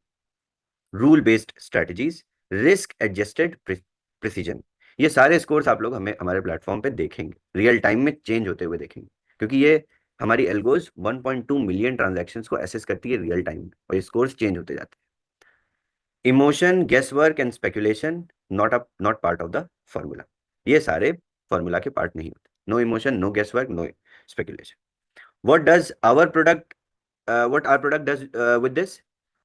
rule based strategies, risk adjusted precision. ये सारे स्कोर्स आप लोग हमें हमारे प्लेटफॉर्म पे देखेंगे, रियल टाइम में चेंज होते हुए देखेंगे, क्योंकि ये हमारी एल्गोज 1.2 मिलियन ट्रांजैक्शंस को एसेस करती है रियल टाइम में, और ये स्कोर्स चेंज होते जाते हैं। Emotion, guess work and speculation not part of the formula. ये सारे फॉर्मूला के पार्ट नहीं होते। No emotion, no guess work, no speculation. What does our product, what our product does with this?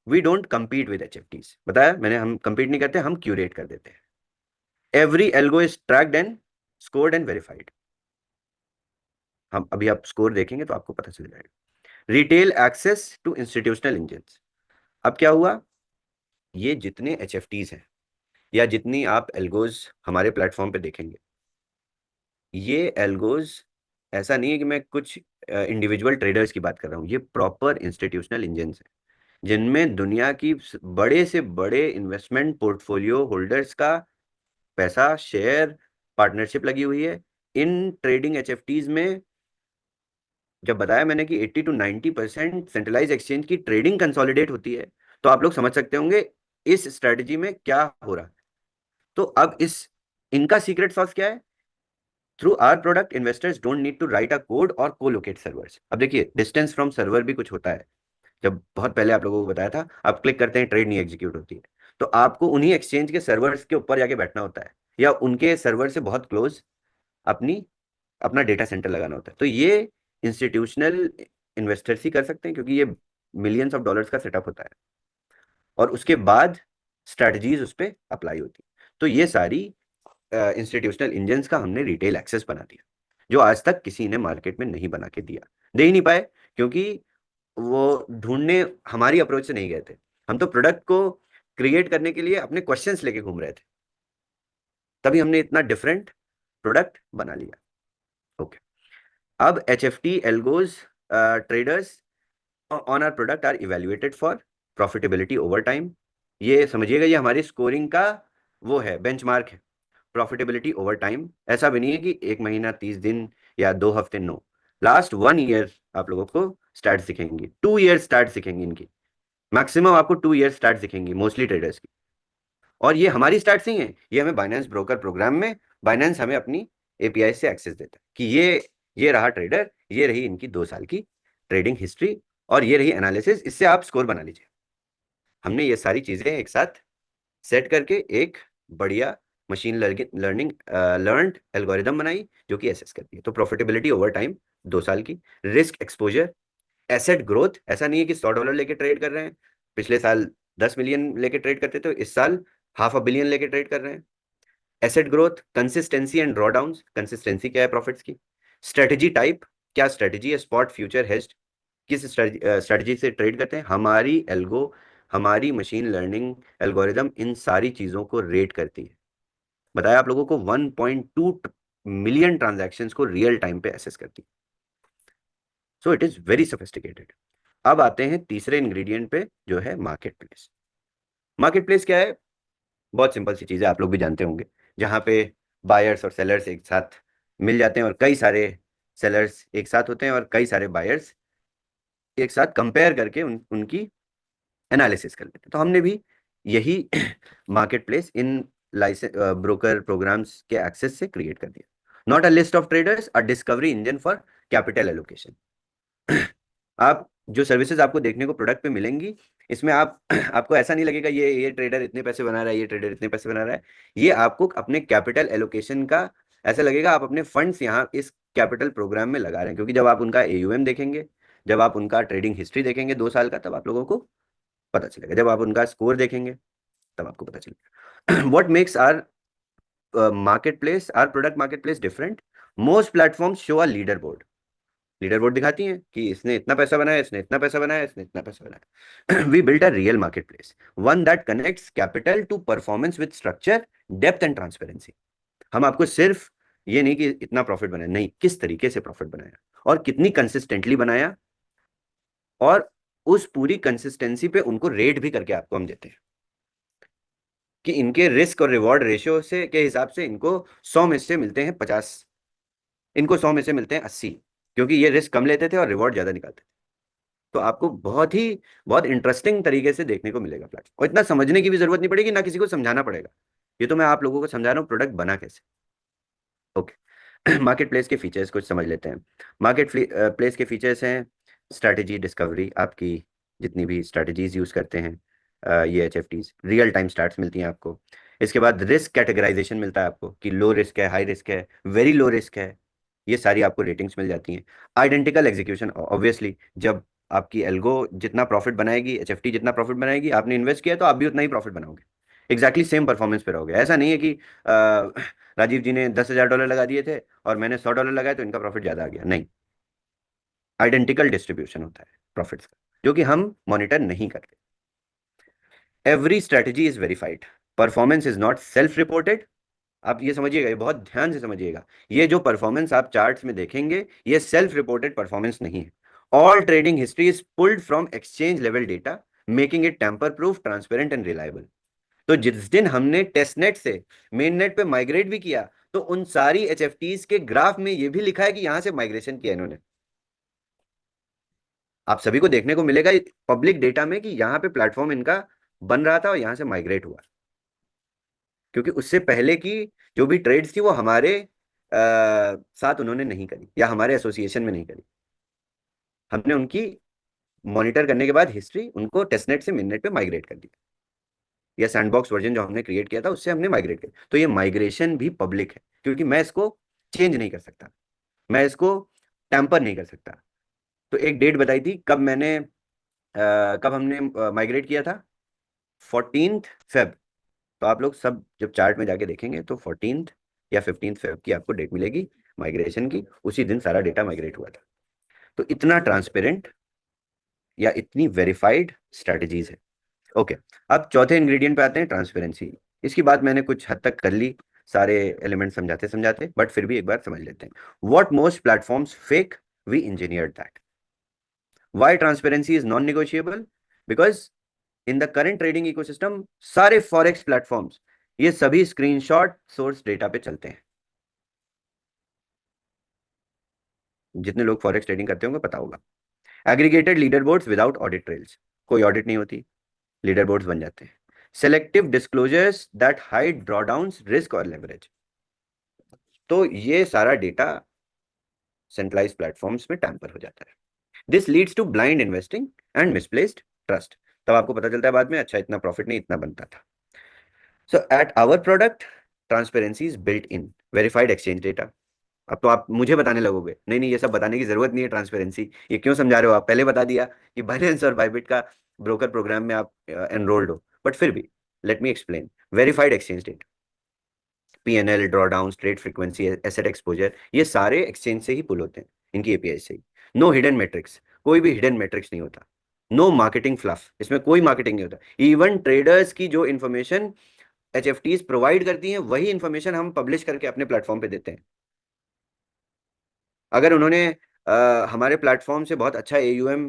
We don't compete with HFTs. बताया मैंने, हम compete नहीं करते, हम curate कर देते हैं। Every algo is tracked and scored and verified. हम अभी आप स्कोर देखेंगे तो आपको पता चल जाएगा। Retail access to institutional engines. अब क्या हुआ, ये जितने HFTs हैं या जितनी आप एल्गोज हमारे प्लेटफॉर्म पे देखेंगे, ये एल्गोज, ऐसा नहीं है कि मैं कुछ इंडिविजुअल ट्रेडर्स की बात कर रहा हूँ, ये प्रॉपर इंस्टीट्यूशनल इंजन्स हैं, जिनमें दुनिया की बड़े से बड़े इन्वेस्टमेंट पोर्टफोलियो होल्डर्स का पैसा, शेयर, पार्टनरशिप लगी हुई है। इन ट्रेडिंग एचएफटीज में जब बताया मैंने कि 80 to 90% सेंट्रलाइज एक्सचेंज की ट्रेडिंग कंसोलिडेट होती है, तो आप लोग समझ सकते होंगे इस स्ट्रेटजी में क्या हो रहा है। तो अब इनका सीक्रेट सॉस क्या है? Through our product investors don't need to write a code और कोलोकेट सर्वर्स। अब देखिए, डिस्टेंस फ्रॉम सर्वर भी कुछ होता है। जब बहुत पहले आप लोगों को बताया था, आप क्लिक करते हैं, ट्रेड नहीं एग्जीक्यूट होती है, तो आपको उन्हीं एक्सचेंज के सर्वर्स के ऊपर जाके बैठना होता है, या उनके सर्वर से बहुत क्लोज अपनी अपना डेटा सेंटर लगाना होता है। तो ये इंस्टीट्यूशनल इन्वेस्टर्स ही कर सकते हैं, क्योंकि ये मिलियंस ऑफ डॉलर्स का सेटअप होता है, और उसके बाद स्ट्रैटेजीज उस पर अप्लाई होती है। तो ये सारी इंस्टीट्यूशनल इंजन्स का हमने रिटेल एक्सेस बना दिया, जो आज तक किसी ने मार्केट में नहीं बना के दिया, दे ही नहीं पाए, क्योंकि वो ढूंढने हमारी अप्रोच से नहीं गए थे। हम तो प्रोडक्ट को क्रिएट करने के लिए अपने क्वेश्चंस लेके घूम रहे थे, तभी हमने इतना डिफरेंट प्रोडक्ट बना लिया। ओके, अब H F T algos traders on our product are evaluated for profitability over time. ये समझिएगा, ये हमारी स्कोरिंग का वो है, बेंचमार्क है, प्रॉफिटेबिलिटी ओवर टाइम। ऐसा भी नहीं है कि 1 महीना 30 दिन या 2 हफ्ते, नो, लास्ट 1 ईयर आप लोगों को स्टार्ट दिखेंगी, 2 ईयर स्टार्ट दिखेंगी इनकी, मैक्सिमम आपको 2 ईयर स्टार्ट दिखेंगी मोस्टली ट्रेडर्स की। और ये हमारी स्टार्ट नहीं है, ये हमें बाइनेंस ब्रोकर प्रोग्राम में बाइनेंस हमें अपनी एपीआई से एक्सेस देता है कि ये रहा ट्रेडर, ये रही इनकी 2 साल की ट्रेडिंग हिस्ट्री, और ये रही एनालिसिस, इससे आप स्कोर बना लीजिए। हमने ये सारी चीजें एक साथ सेट करके एक बढ़िया मशीन लर्निंग लर्नड एल्गोरिदम बनाई, जो कि एसेस करती है। तो प्रॉफिटेबिलिटी ओवर टाइम 2 साल की, रिस्क एक्सपोजर, एसेट ग्रोथ, ऐसा नहीं है कि $100 लेके ट्रेड कर रहे हैं, पिछले साल 10 मिलियन लेके ट्रेड करते थे, इस साल $500 million लेके ट्रेड कर रहे हैं। Asset growth, consistency and drawdown, consistency क्या है प्रॉफिट्स की, स्ट्रेटजी टाइप, क्या स्ट्रेटजी है, स्पॉट फ्यूचर हेज्ड, किस स्ट्रेटजी से ट्रेड करते हैं, हमारी एल्गो, हमारी मशीन लर्निंग एल्गोरिदम इन सारी चीजों को रेट करती है। बताया आप लोगों को, 1.2 मिलियन ट्रांजैक्शंस को रियल टाइम पे एसेस करती है। So it is very sophisticated. अब आते हैं तीसरे इंग्रेडिएंट पे, जो है मार्केट प्लेस। मार्केट प्लेस क्या है? बहुत सिंपल सी चीज है, आप लोग भी जानते होंगे, जहां पे बायर्स और सेलर्स एक साथ मिल जाते हैं, और कई सारे सेलर्स एक साथ होते हैं, और कई सारे बायर्स एक साथ कंपेयर करके उनकी एनालिसिस कर लेते हैं। तो हमने भी यही मार्केट प्लेस इन लाइसेंस ब्रोकर प्रोग्राम्स के एक्सेस से क्रिएट कर दिया। Not a list of traders, a discovery engine for capital allocation. आप जो सर्विसेज आपको देखने को प्रोडक्ट पे मिलेंगी, इसमें आप आपको ऐसा नहीं लगेगा ये ट्रेडर इतने पैसे बना रहा है, ये ट्रेडर इतने पैसे बना रहा है। ये आपको अपने कैपिटल एलोकेशन का ऐसा लगेगा, आप अपने फंड्स यहाँ इस कैपिटल प्रोग्राम में लगा रहे हैं, क्योंकि जब आप उनका एयूएम देखेंगे, जब आप उनका ट्रेडिंग हिस्ट्री देखेंगे 2 साल का, तब आप लोगों को पता चलेगा, जब आप उनका स्कोर देखेंगे तब आपको पता चलेगा। What makes our market place, our product market place different? Most platform show a leader board, leader board दिखाती हैं कि इसने इतना पैसा बनाया, इसने इतना पैसा बनाया, इसने इतना पैसा बनाया। We built a real market place, one that connects capital to performance with structure, depth and transparency. हम आपको सिर्फ ये नहीं कि इतना प्रॉफिट बनाया, नहीं, किस तरीके से प्रॉफिट बनाया और कितनी कंसिस्टेंटली बनाया, और उस पूरी कंसिस्टेंसी पे उनको रेट भी करके आपको हम देते हैं कि इनके रिस्क और रिवॉर्ड रेशियो से के हिसाब से इनको 100 में से मिलते हैं 50, इनको 100 में से मिलते हैं 80, क्योंकि ये रिस्क कम लेते थे और रिवॉर्ड ज्यादा निकालते थे। तो आपको बहुत इंटरेस्टिंग तरीके से देखने को मिलेगा प्लेटफॉर्म, और इतना समझने की भी जरूरत नहीं पड़ेगी, ना किसी को समझाना पड़ेगा। ये तो मैं आप लोगों को समझा रहा हूँ प्रोडक्ट बना कैसे। ओके, मार्केट प्लेस के फीचर्स कुछ समझ लेते हैं। मार्केट प्लेस के फीचर्स हैं स्ट्रैटेजी डिस्कवरी, आपकी जितनी भी स्ट्रैटेजीज यूज करते हैं ये H F tease, real time starts मिलती हैं आपको। इसके बाद रिस्क कैटेगराइजेशन मिलता है आपको कि लो रिस्क है, हाई रिस्क है, वेरी लो रिस्क है, ये सारी आपको रेटिंग्स मिल जाती हैं। आइडेंटिकल एग्जीक्यूशन, ऑब्वियसली जब आपकी एल्गो जितना प्रॉफिट बनाएगी, एच एफ टी जितना प्रॉफिट बनाएगी, आपने इन्वेस्ट किया तो आप भी उतना ही प्रॉफिट बनाओगे, एग्जैक्टली सेम परफॉर्मेंस पे रहोगे। ऐसा नहीं है कि राजीव जी ने $10,000 लगा दिए थे और मैंने $100 लगाए तो इनका प्रॉफिट ज्यादा आ गया, नहीं, आइडेंटिकल डिस्ट्रीब्यूशन होता है प्रॉफिट्स का, जो कि हम मॉनिटर नहीं करते। Every strategy is verified, performance is not self reported. आप ये समझिएगा, ये बहुत ध्यान से समझिएगा, ये जो परफॉर्मेंस आप चार्ट्स में देखेंगे, ये सेल्फ रिपोर्टेड परफॉर्मेंस नहीं है। All trading history is pulled from exchange level data, making it tamper proof, transparent and reliable. तो जिस दिन हमने टेस्ट नेट से मेन नेट पे माइग्रेट भी किया, तो उन सारी एच एफ टीज के ग्राफ में ये भी लिखा है कि यहां से माइग्रेशन किया इन्होंने। आप सभी को देखने को मिलेगा पब्लिक डेटा में कि यहाँ पे प्लेटफॉर्म इनका बन रहा था और यहाँ से माइग्रेट हुआ, क्योंकि उससे पहले की जो भी ट्रेड्स थी वो हमारे साथ उन्होंने नहीं करी, या हमारे एसोसिएशन में नहीं करी। हमने उनकी मॉनिटर करने के बाद हिस्ट्री उनको टेस्टनेट से मिननेट पे माइग्रेट कर दिया, या सैंडबॉक्स वर्जन जो हमने क्रिएट किया था उससे हमने माइग्रेट किया। तो ये माइग्रेशन भी पब्लिक है, क्योंकि मैं इसको चेंज नहीं कर सकता, मैं इसको टैंपर नहीं कर सकता। तो एक डेट बताई थी कब मैंने कब हमने माइग्रेट किया था, 14 फेब तो आप लोग सब जब चार्ट में जाके देखेंगे तो 14th या 15th फेब की आपको डेट मिलेगी माइग्रेशन की, उसी दिन सारा डेटा माइग्रेट हुआ था। तो इतना ट्रांसपेरेंट या इतनी वेरीफाइड स्ट्रेटजीज है। ओके, अब चौथे इंग्रेडिएंट पे आते हैं, ट्रांसपेरेंसी। इसकी बात मैंने कुछ हद तक कर ली सारे एलिमेंट समझाते समझाते, बट फिर भी एक बार समझ लेते हैं। What most platforms fake, we engineered that. Why transparency is non negotiable? Because in the current trading ecosystem सारे फॉरेक्स प्लेटफॉर्म्स ये सभी स्क्रीनशॉट सोर्स डेटा पे चलते हैं। जितने लोग फॉरेक्स ट्रेडिंग करते होंगे पता होगा। Aggregated leader boards without audit trails, कोई ऑडिट नहीं होती, लीडर बोर्ड्स बन जाते हैं। Selective disclosures that hide drawdowns, risk और लेवरेज। तो ये सारा डेटा सेंट्रलाइज प्लेटफॉर्म्स में टैंपर हो जाता है। This leads to blind investing and misplaced trust. तब आपको पता चलता है बाद में, अच्छा इतना प्रॉफिट नहीं, इतना बनता था। So at our product transparency is built in verified exchange data. अब तो आप मुझे बताने लगोगे नहीं नहीं ये सब बताने की जरूरत नहीं है, ट्रांसपेरेंसी ये क्यों समझा रहे हो आप, पहले बता दिया कि बाइनेंस और बाइबिट का ब्रोकर प्रोग्राम में आप एनरोल्ड हो। बट फिर भी let me explain. Verified exchange data, PNL, drawdown, trade frequency, asset exposure, ये सारे एक्सचेंज से ही पुल होते हैं, इनकी एपीआई से ही। नो हिडन मेट्रिक्स, कोई भी हिडन मेट्रिक्स नहीं होता। नो मार्केटिंग फ्लफ, इसमें कोई मार्केटिंग नहीं होता। इवन ट्रेडर्स की जो इन्फॉर्मेशन एचएफटीज प्रोवाइड करती हैं वही इन्फॉर्मेशन हम पब्लिश करके अपने प्लेटफॉर्म पे देते हैं। अगर उन्होंने हमारे प्लेटफॉर्म से बहुत अच्छा एयूएम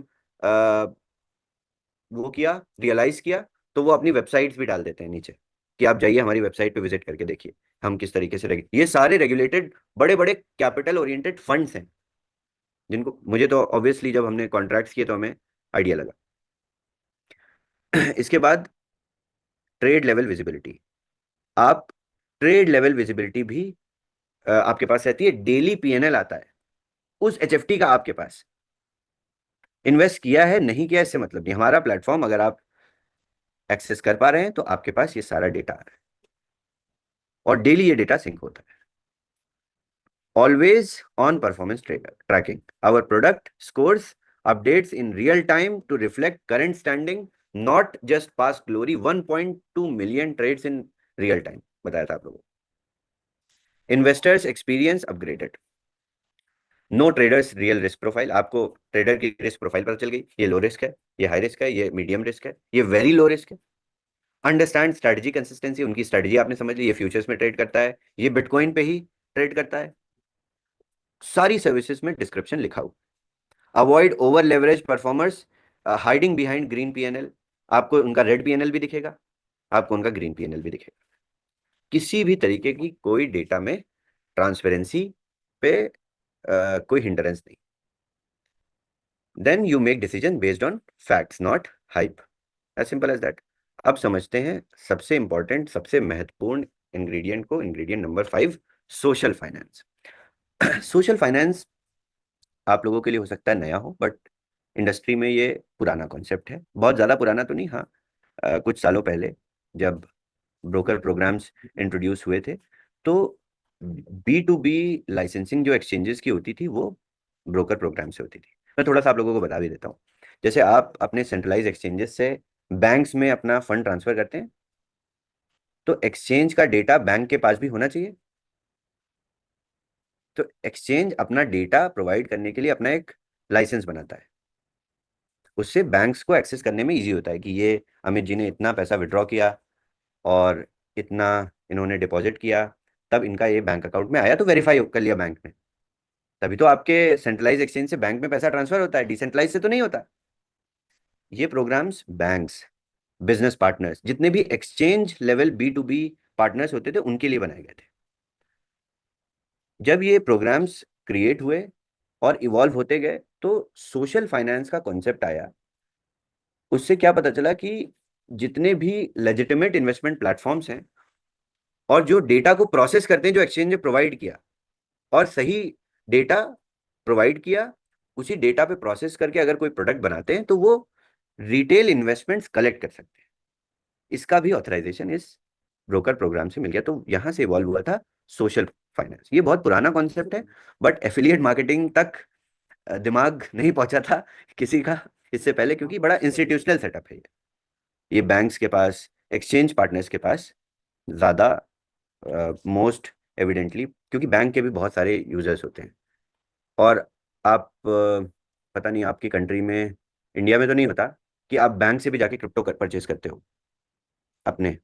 वो किया, रियलाइज किया, तो वो अपनी वेबसाइट्स भी डाल देते हैं नीचे कि आप जाइए हमारी वेबसाइट पे विजिट करके देखिए हम किस तरीके से ये सारे रेगुलेटेड बड़े बड़े कैपिटल ओरिएंटेड फंड्स हैं, जिनको मुझे तो ऑब्वियसली जब हमने कॉन्ट्रैक्ट्स किए तो हमें आइडिया लगा। इसके बाद ट्रेड लेवल विजिबिलिटी। आप ट्रेड लेवल विजिबिलिटी भी आपके पास रहती है, डेली पीएनएल आता है उस एचएफटी का आपके पास। इन्वेस्ट किया है नहीं किया इससे मतलब नहीं, हमारा प्लेटफॉर्म अगर आप एक्सेस कर पा रहे हैं तो आपके पास ये सारा डेटा आ रहा है और डेली ये डेटा सिंक होता है। Always on performance tracking. Our product scores updates in real time to reflect current standing, not just past glory. 1.2 million trades in real time बताया था आप लोगों को। Investors experience upgraded. No traders real risk profile. आपको trader की risk profile पता चल गई, ये लो रिस्क है, ये हाई रिस्क है, ये मीडियम रिस्क है, ये वेरी लो रिस्क है। अंडरस्टैंड स्ट्रेटजी कंसिस्टेंसी, उनकी स्ट्रेटजी आपने समझ ली, ये फ्यूचर्स में ट्रेड करता है, ये बिटकॉइन पे ही ट्रेड करता है। सारी सर्विसेज में डिस्क्रिप्शन लिखा हुआ। Avoid over leverage performers hiding behind green PNL. आपको उनका रेड पीएनएल भी दिखेगा, आपको उनका ग्रीन पीएनएल भी दिखेगा। किसी भी तरीके की कोई डेटा में ट्रांसपेरेंसी पे कोई हिंडरेंस नहीं। Then you make decision based on facts not hype, as simple as that. अब समझते हैं सबसे इंपॉर्टेंट सबसे महत्वपूर्ण इंग्रेडिएंट को, ingredient number 5, social finance. Social finance आप लोगों के लिए हो सकता है नया हो, बट इंडस्ट्री में ये पुराना कॉन्सेप्ट है, बहुत ज़्यादा पुराना तो नहीं, हाँ कुछ सालों पहले जब ब्रोकर प्रोग्राम्स इंट्रोड्यूस हुए थे तो B2B लाइसेंसिंग जो एक्सचेंजेस की होती थी वो ब्रोकर प्रोग्राम से होती थी। मैं थोड़ा सा आप लोगों को बता भी देता हूँ। जैसे आप अपने सेंट्रलाइज एक्सचेंजेस से बैंक्स में अपना फंड ट्रांसफर करते हैं तो एक्सचेंज का डेटा बैंक के पास भी होना चाहिए। तो एक्सचेंज अपना डेटा प्रोवाइड करने के लिए अपना एक लाइसेंस बनाता है, उससे बैंक्स को एक्सेस करने में इजी होता है कि ये अमित जी ने इतना पैसा विड्रॉ किया और इतना इन्होंने डिपॉजिट किया, तब इनका ये बैंक अकाउंट में आया तो वेरीफाई कर लिया बैंक ने, तभी तो आपके सेंट्रलाइज एक्सचेंज से बैंक में पैसा ट्रांसफर होता है, डिसेंट्रलाइज से तो नहीं होता। ये प्रोग्राम्स बैंक्स, बिजनेस पार्टनर्स, जितने भी एक्सचेंज लेवल B2B पार्टनर्स होते थे उनके लिए बनाए गए थे। जब ये प्रोग्राम्स क्रिएट हुए और इवॉल्व होते गए तो सोशल फाइनेंस का कॉन्सेप्ट आया। उससे क्या पता चला कि जितने भी लेजिटिमेट इन्वेस्टमेंट प्लेटफॉर्म्स हैं और जो डेटा को प्रोसेस करते हैं जो एक्सचेंज ने प्रोवाइड किया और सही डेटा प्रोवाइड किया, उसी डेटा पे प्रोसेस करके अगर कोई प्रोडक्ट बनाते हैं तो वो रिटेल इन्वेस्टमेंट्स कलेक्ट कर सकते हैं। इसका भी ऑथराइजेशन इस ब्रोकर प्रोग्राम से मिल गया, तो यहां से इवॉल्व हुआ था सोशल फाइनेंस। ये बहुत पुराना कॉन्सेप्ट है, बट एफिलिएट मार्केटिंग तक दिमाग नहीं पहुंचा था किसी का इससे पहले, क्योंकि बड़ा इंस्टीट्यूशनल सेटअप है ये बैंक्स के पास, एक्सचेंज पार्टनर्स के पास ज़्यादा मोस्ट एविडेंटली, क्योंकि बैंक के भी बहुत सारे यूजर्स होते हैं। और आप पता नहीं आपकी कंट्री में, इंडिया में तो नहीं होता कि आप बैंक से भी जाके क्रिप्टो परचेज करते हो अपने।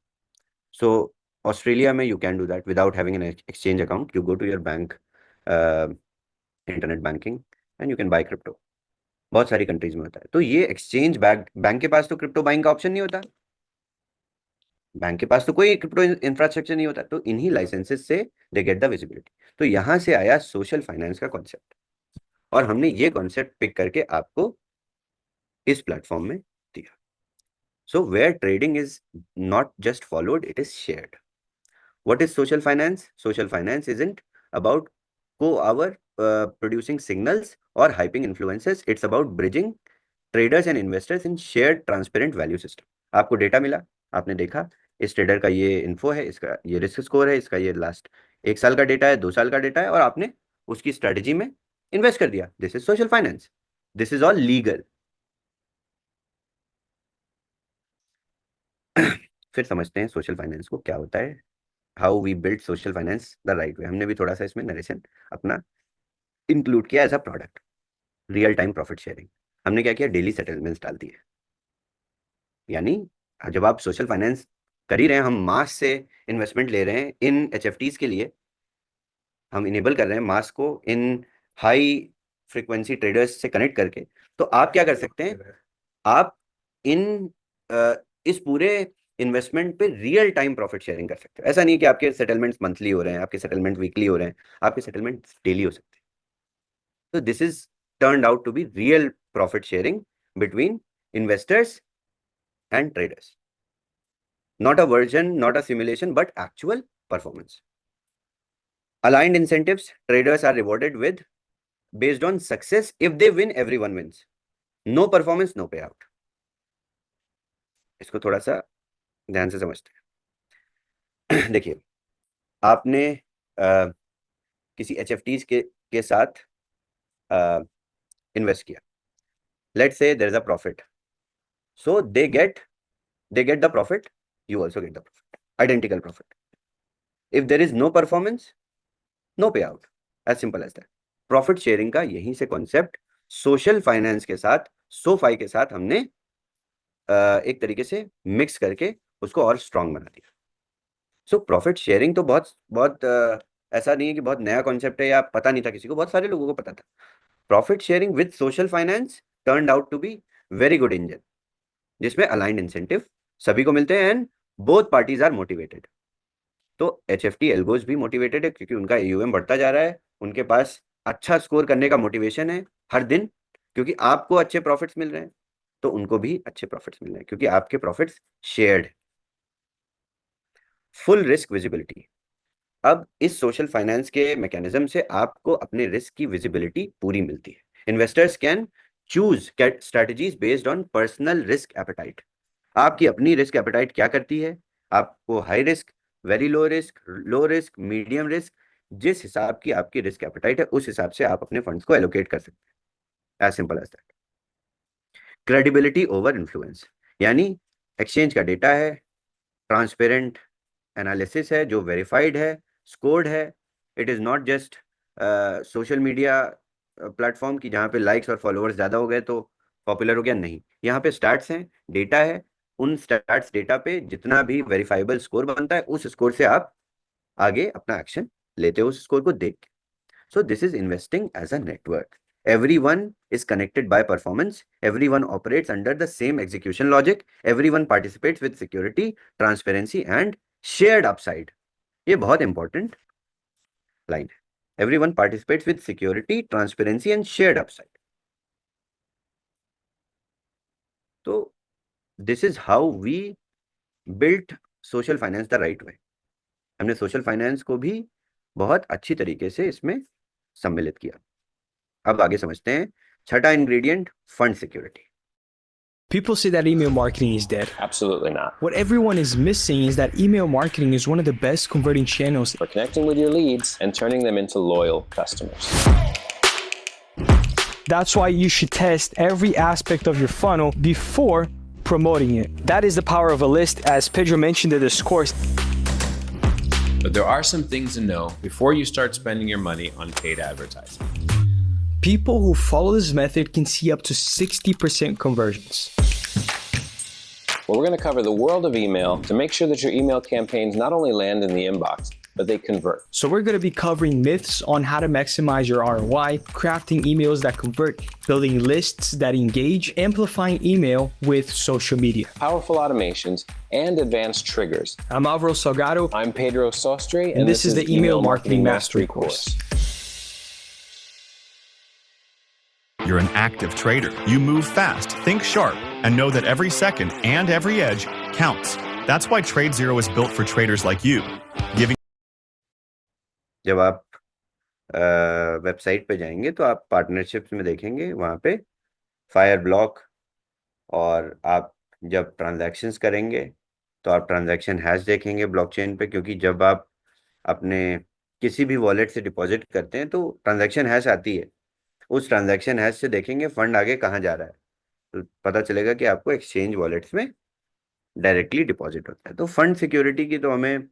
सो ऑस्ट्रेलिया में you can do that without having an exchange account. You go to your bank internet banking and you can buy crypto. बहुत सारी कंट्रीज में होता है। तो ये एक्सचेंज बैंक के पास तो क्रिप्टो बाइंग का ऑप्शन नहीं होता, बैंक के पास तो कोई क्रिप्टो इंफ्रास्ट्रक्चर नहीं होता, तो इन्हीं लाइसेंसेस से दे गेट द विजिबिलिटी। तो यहां से आया सोशल फाइनेंस का कॉन्सेप्ट, और हमने ये कॉन्सेप्ट पिक करके आपको इस प्लेटफॉर्म में दिया। So where trading is not just followed, it is shared. What is social finance? Social finance isn't about co-hour producing signals or hyping influences. It's about bridging traders and investors in shared transparent value system. आपको data मिला, आपने देखा इस trader का ये info है, इसका ये रिस्क स्कोर है, इसका ये लास्ट 1 साल का डेटा है, 2 साल का डेटा है, और आपने उसकी स्ट्रेटजी में इन्वेस्ट कर दिया। This is social finance. This is all legal. फिर समझते हैं सोशल फाइनेंस को क्या होता है, how we build social finance the right way. हमने भी थोड़ा सा इसमें नरेशन अपना इंक्लूड किया as a product. Real time profit sharing, हमने क्या किया, डेली सेटलमेंट्स डाल दिए। यानी जब आप सोशल फाइनेंस कर ही रहे हैं, हम मास से इन्वेस्टमेंट ले रहे हैं इन एचएफटीज के लिए, हम इनेबल कर रहे हैं मास को इन हाई फ्रीक्वेंसी ट्रेडर्स से कनेक्ट करके, तो आप क्या कर सकते हैं, आप इन इस पूरे इन्वेस्टमेंट पे रियल टाइम प्रॉफिट शेयरिंग कर सकते हो। ऐसा नहीं है कि आपके सेटलमेंट्स मंथली हो रहे हैं, आपके सेटलमेंट वीकली हो रहे हैं, आपके सेटलमेंट डेली हो सकते हैं। तो this is turned out to be real profit sharing between investors and traders. Not a version, not a simulation, but actual performance. Aligned incentives, traders are rewarded with based on success. If they win, everyone wins. No performance, no payout. इसको थोड़ा सा ध्यान से समझते हैं। देखिए, आपने किसी एचएफटीज के साथ इन्वेस्ट किया, let's say there is a profit, so they get the profit, you also get the profit, identical profit. If there is no performance, no payout, as simple as that. Profit sharing का यहीं से concept social finance के साथ, सोफाई के साथ हमने एक तरीके से मिक्स करके उसको और स्ट्रांग बना दिया। सो प्रॉफिट शेयरिंग तो बहुत बहुत ऐसा नहीं है कि बहुत नया कॉन्सेप्ट है या पता नहीं था किसी को, बहुत सारे लोगों को पता था। Profit sharing with social finance turned out to be very good engine, जिसमें अलाइंड इंसेंटिव सभी को मिलते हैं and both parties are motivated. तो एचएफटी एल्गोज भी मोटिवेटेड है क्योंकि उनका एयूएम बढ़ता जा रहा है, उनके पास अच्छा स्कोर करने का मोटिवेशन है हर दिन, क्योंकि आपको अच्छे प्रॉफिट्स मिल रहे हैं, तो उनको भी अच्छे प्रॉफिट्स मिल रहे हैं क्योंकि आपके profits shared. Full risk visibility, अब इस सोशल फाइनेंस के मैकेनिज्म से आपको अपने रिस्क की विजिबिलिटी पूरी मिलती है। Investors can choose strategies based on personal risk appetite. आपकी अपनी रिस्क एपेटाइट क्या करती है, आपको high risk, very low risk, medium risk, जिस हिसाब की आपकी रिस्क एपेटाइट है उस हिसाब से आप अपने फंड्स को एलोकेट कर सकते हैं। As simple as that. Credibility over influence, यानी एक्सचेंज का डेटा है, ट्रांसपेरेंट एनालिसिस है जो वेरीफाइड है, स्कोर्ड है। It is not just social media platform की जहाँ पे लाइक्स और फॉलोअर्स ज़्यादा हो गए तो पॉपुलर हो गया, नहीं। यहाँ पे स्टैट्स हैं, डेटा है, उन स्टैट्स डेटा पे जितना भी वेरीफाइबल स्कोर बनता है उस स्कोर से आप आगे अपना एक्शन लेते हो उस स्कोर को देख के। So this is investing as a network. Everyone is connected by performance. Everyone operates under the same execution logic. Everyone participates with security, transparency and shared upside. ये बहुत इंपॉर्टेंट लाइन है। Everyone participates with security, transparency and shared upside. तो this is how we built social finance the right way. हमने social finance को भी बहुत अच्छी तरीके से इसमें सम्मिलित किया। अब आगे समझते हैं छठा ingredient, fund security. People say that email marketing is dead. Absolutely not. What everyone is missing is that email marketing is one of the best converting channels. For connecting with your leads and turning them into loyal customers. That's why you should test every aspect of your funnel before promoting it. That is the power of a list, as Pedro mentioned in this course. But there are some things to know before you start spending your money on paid advertising. People who follow this method can see up to 60% conversions. Well, we're going to cover the world of email to make sure that your email campaigns not only land in the inbox, but they convert. So we're going to be covering myths on how to maximize your ROI, crafting emails that convert, building lists that engage, amplifying email with social media. Powerful automations and advanced triggers. I'm Alvaro Salgado. I'm Pedro Sostre, And this is the Email Marketing Mastery course. You're an active trader. You move fast, think sharp, and know that every second and every edge counts. That's why TradeZero is built for traders like you, giving जब आप website पे जाएंगे तो आप partnerships में देखेंगे वहाँ पे फायर ब्लॉक, और आप जब ट्रांजैक्शंस करेंगे तो आप ट्रांजैक्शन हैश देखेंगे ब्लॉकचेन पे, क्योंकि जब आप अपने किसी भी वॉलेट से डिपॉजिट करते हैं तो ट्रांजैक्शन हैश आती है। उस ट्रांजैक्शन हैश से देखेंगे फंड आगे कहाँ जा रहा है, तो पता चलेगा कि आपको एक्सचेंज वॉलेट्स में डायरेक्टली डिपॉजिट होता है। तो फंड सिक्योरिटी की तो हमें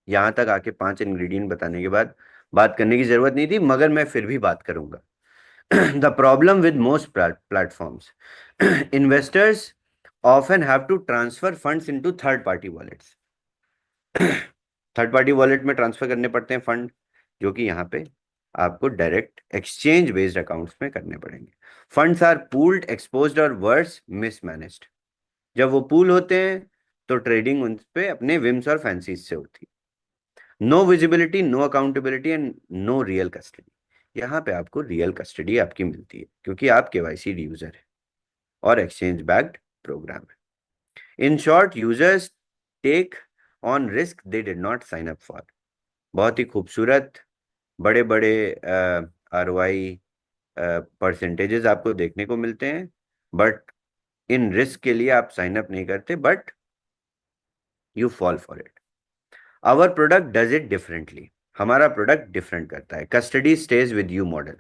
यहाँ तक आके 5 इंग्रेडिएंट बताने के बाद बात करने की जरूरत नहीं थी, मगर मैं फिर भी बात करूंगा। The problem with most platforms, investors often have to transfer funds into third party wallets. Third party wallet में ट्रांसफर करने पड़ते हैं फंड, जो कि यहाँ पे आपको डायरेक्ट एक्सचेंज बेस्ड अकाउंट्स में करने पड़ेंगे। फंड्स आर पूल्ड, एक्सपोज्ड और वर्स मिसमैनेज्ड। जब वो पूल होते हैं तो ट्रेडिंग उन पे अपने विम्स और फैंसीज से होती है। No visibility, no accountability and no real custody. यहाँ पे आपको रियल कस्टडी आपकी मिलती है क्योंकि आप KYC यूजर है और एक्सचेंज बैक्ड प्रोग्राम है। In short, users take on risk they did not sign up for. बहुत ही खूबसूरत बड़े बड़े ROI परसेंटेजेस आपको देखने को मिलते हैं, बट इन रिस्क के लिए आप साइन अप नहीं करते, but you fall for it. Our product does it differently. हमारा प्रोडक्ट डिफरेंट करता है। Custody stays with you model,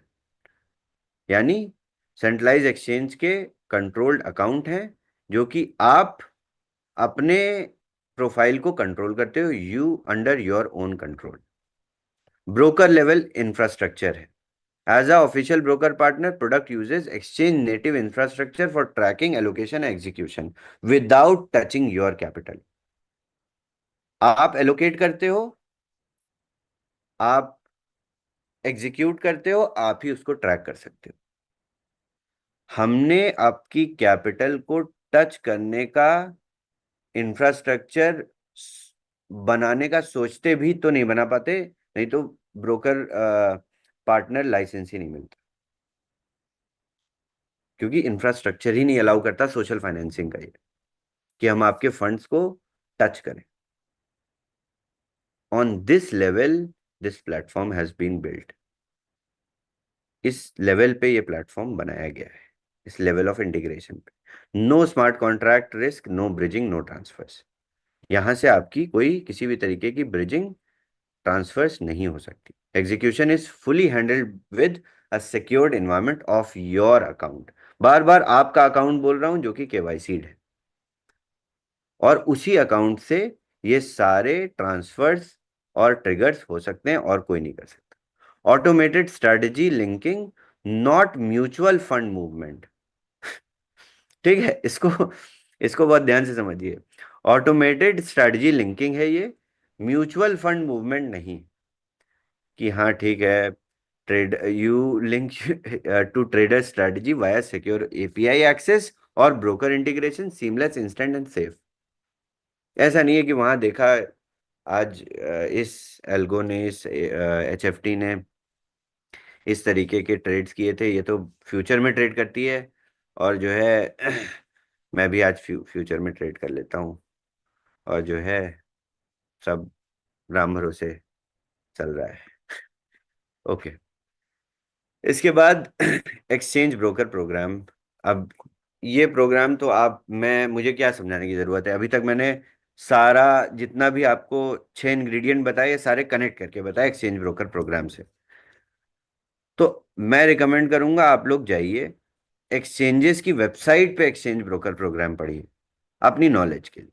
यानी सेंट्रलाइज एक्सचेंज के कंट्रोल्ड अकाउंट हैं जो कि आप अपने प्रोफाइल को कंट्रोल करते हो, you under your own control. Broker level infrastructure है। As a official broker partner, product uses exchange native infrastructure for tracking, allocation, and execution without touching your capital. आप allocate करते हो, आप execute करते हो, आप ही उसको track कर सकते हो। हमने आपकी कैपिटल को टच करने का इंफ्रास्ट्रक्चर बनाने का सोचते भी तो नहीं बना पाते, नहीं तो ब्रोकर पार्टनर लाइसेंस ही नहीं मिलता, क्योंकि इंफ्रास्ट्रक्चर ही नहीं अलाउ करता सोशल फाइनेंसिंग का ये कि हम आपके फंड्स को टच करें। On this level this platform has been built. इस लेवल पे ये प्लेटफॉर्म बनाया गया है, इस लेवल ऑफ इंटीग्रेशन पे। No smart contract risk, no bridging, no transfers. यहां से आपकी कोई किसी भी तरीके की ब्रिजिंग ट्रांसफर्स नहीं हो सकती। Execution is fully handled with a secured environment of your account. बार बार आपका अकाउंट बोल रहा हूं जो कि KYC'd है, और उसी अकाउंट से ये सारे ट्रांसफर्स और ट्रिगर्स हो सकते हैं और कोई नहीं कर सकता। Automated strategy linking, not mutual fund movement. ठीक है, इसको बहुत ध्यान से समझिए। ऑटोमेटेड स्ट्रेटजी लिंकिंग है ये, म्यूचुअल फंड मूवमेंट नहीं कि हाँ ठीक है trade you link to trader strategy via secure API access और broker integration, seamless, instant and safe. ऐसा नहीं है कि वहां देखा आज इस एल्गो ने, इस HFT ने इस तरीके के ट्रेड्स किए थे, ये तो फ्यूचर में ट्रेड करती है, और जो है मैं भी आज फ्यूचर में ट्रेड कर लेता हूँ, और जो है सब राम भरोसे चल रहा है। ओके, इसके बाद एक्सचेंज ब्रोकर प्रोग्राम। अब ये प्रोग्राम तो मुझे क्या समझाने की जरूरत है, अभी तक मैंने सारा जितना भी आपको 6 इंग्रेडिएंट बताए, ये सारे कनेक्ट करके बताए एक्सचेंज ब्रोकर प्रोग्राम से। तो मैं रिकमेंड करूंगा आप लोग जाइए एक्सचेंजेस की वेबसाइट पे एक्सचेंज ब्रोकर प्रोग्राम पढ़िए अपनी नॉलेज के लिए,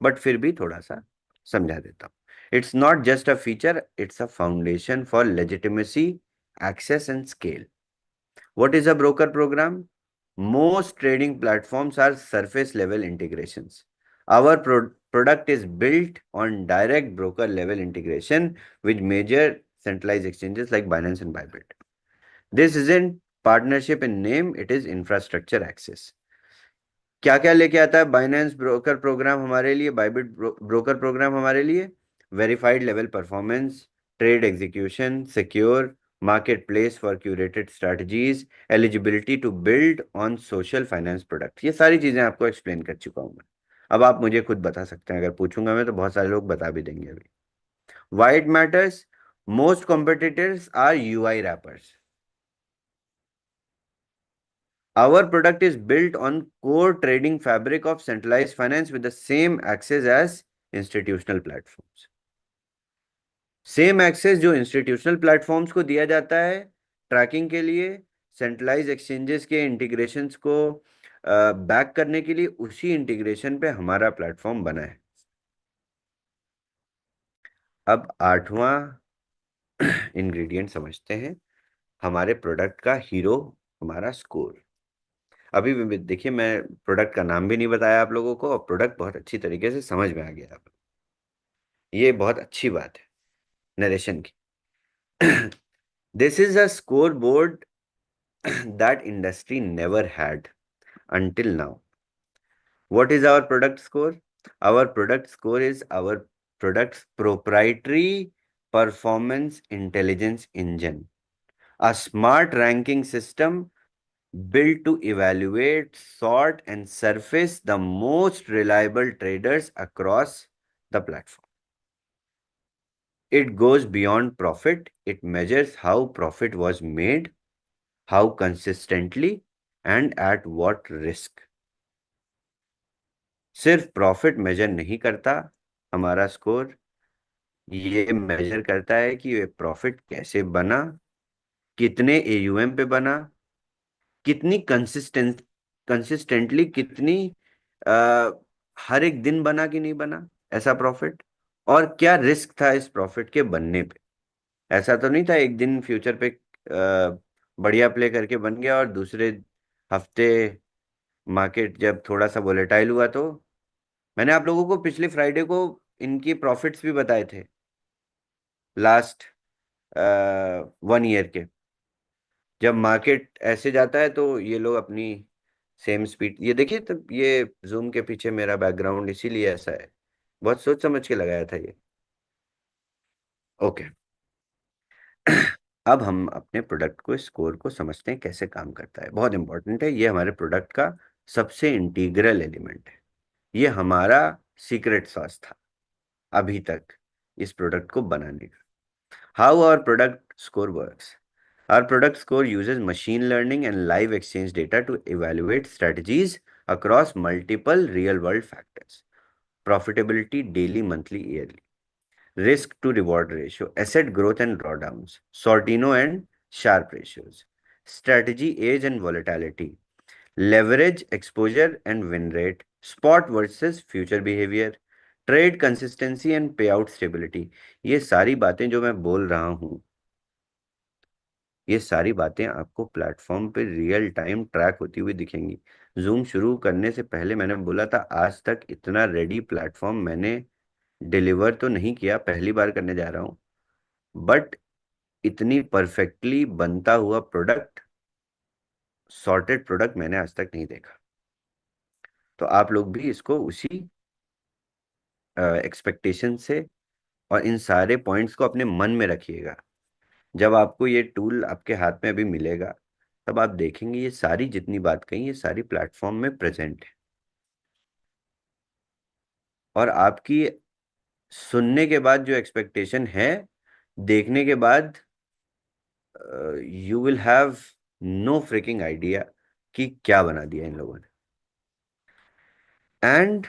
बट फिर भी थोड़ा सा समझा देता हूँ। It's not just a feature, it's a foundation for legitimacy, access, and scale. What is a broker program? Most trading platforms are surface level integrations. Our product is built on direct broker level integration with major centralized exchanges like Binance and Bybit. This isn't partnership in name, it is infrastructure access. क्या क्या लेके आता है Binance broker program हमारे लिए, Bybit broker program हमारे लिए? Verified level performance, trade execution, secure market place for curated strategies, eligibility to build on social finance product. ये सारी चीजें आपको एक्सप्लेन कर चुका हूं मैं। अब आप मुझे खुद बता सकते हैं, अगर पूछूंगा मैं तो बहुत सारे लोग बता भी देंगे अभी। Why it matters? Most competitors are UI wrappers. Our product is built on core trading fabric of centralized finance with the same access as institutional platforms. Same access जो institutional platforms को दिया जाता है ट्रैकिंग के लिए, centralized exchanges के integrations को back करने के लिए, उसी इंटीग्रेशन पे हमारा प्लेटफॉर्म बना है। अब 8वां इंग्रेडिएंट समझते हैं, हमारे प्रोडक्ट का हीरो हमारा स्कोर। अभी भी देखिए, मैं प्रोडक्ट का नाम भी नहीं बताया आप लोगों को और प्रोडक्ट बहुत अच्छी तरीके से समझ में आ गया आप। ये बहुत अच्छी बात है नरेशन की। This is a score board that industry never had until now. What is our product score? Our product score is our product's proprietary performance intelligence engine, a smart ranking system built to evaluate, sort, and surface the most reliable traders across the platform. It goes beyond profit. It measures how profit was made, how consistently, and at what risk. सिर्फ profit major नहीं करता हमारा score, ये major करता है कि ये profit कैसे बना, कितने AUM पे बना, कितनी कंसिस्टेंटली, कितनी हर एक दिन बना कि नहीं बना ऐसा प्रॉफिट, और क्या रिस्क था इस प्रॉफिट के बनने पे। ऐसा तो नहीं था एक दिन फ्यूचर पे बढ़िया प्ले करके बन गया और दूसरे हफ्ते मार्केट जब थोड़ा सा वोलेटाइल हुआ तो। मैंने आप लोगों को पिछले फ्राइडे को इनकी प्रॉफिट्स भी बताए थे लास्ट 1 ईयर के। जब मार्केट ऐसे जाता है तो ये लोग अपनी सेम स्पीड, ये देखिए, तो ये जूम के पीछे मेरा बैकग्राउंड इसीलिए ऐसा है, बहुत सोच समझ के लगाया था ये। ओके। अब हम अपने प्रोडक्ट को, स्कोर को समझते हैं कैसे काम करता है। बहुत इंपॉर्टेंट है, ये हमारे प्रोडक्ट का सबसे इंटीग्रल एलिमेंट है। ये हमारा सीक्रेट सॉस था अभी तक इस प्रोडक्ट को बनाने का। How our product score works? Our product score uses machine learning and live exchange data to evaluate strategies across multiple real-world factors: profitability, daily, monthly, yearly, risk to reward ratio, asset growth and drawdowns, Sortino and Sharpe ratios, strategy age and volatility, leverage, exposure and win rate, spot versus future behavior, trade consistency and payout stability। ये सारी बातें जो मैं बोल रहा हूँ, ये सारी बातें आपको प्लेटफॉर्म पे रियल टाइम ट्रैक होती हुई दिखेंगी। जूम शुरू करने से पहले मैंने बोला था आज तक इतना रेडी प्लेटफॉर्म मैंने डिलीवर तो नहीं किया, पहली बार करने जा रहा हूँ, बट इतनी परफेक्टली बनता हुआ प्रोडक्ट, सॉर्टेड प्रोडक्ट मैंने आज तक नहीं देखा। तो आप लोग भी इसको उसी एक्सपेक्टेशन से और इन सारे पॉइंट्स को अपने मन में रखिएगा। जब आपको ये टूल आपके हाथ में अभी मिलेगा तब आप देखेंगे ये सारी जितनी बात कही ये सारी प्लेटफॉर्म में प्रेजेंट है। और आपकी सुनने के बाद जो एक्सपेक्टेशन है, देखने के बाद you will have no freaking idea कि क्या बना दिया इन लोगों ने। And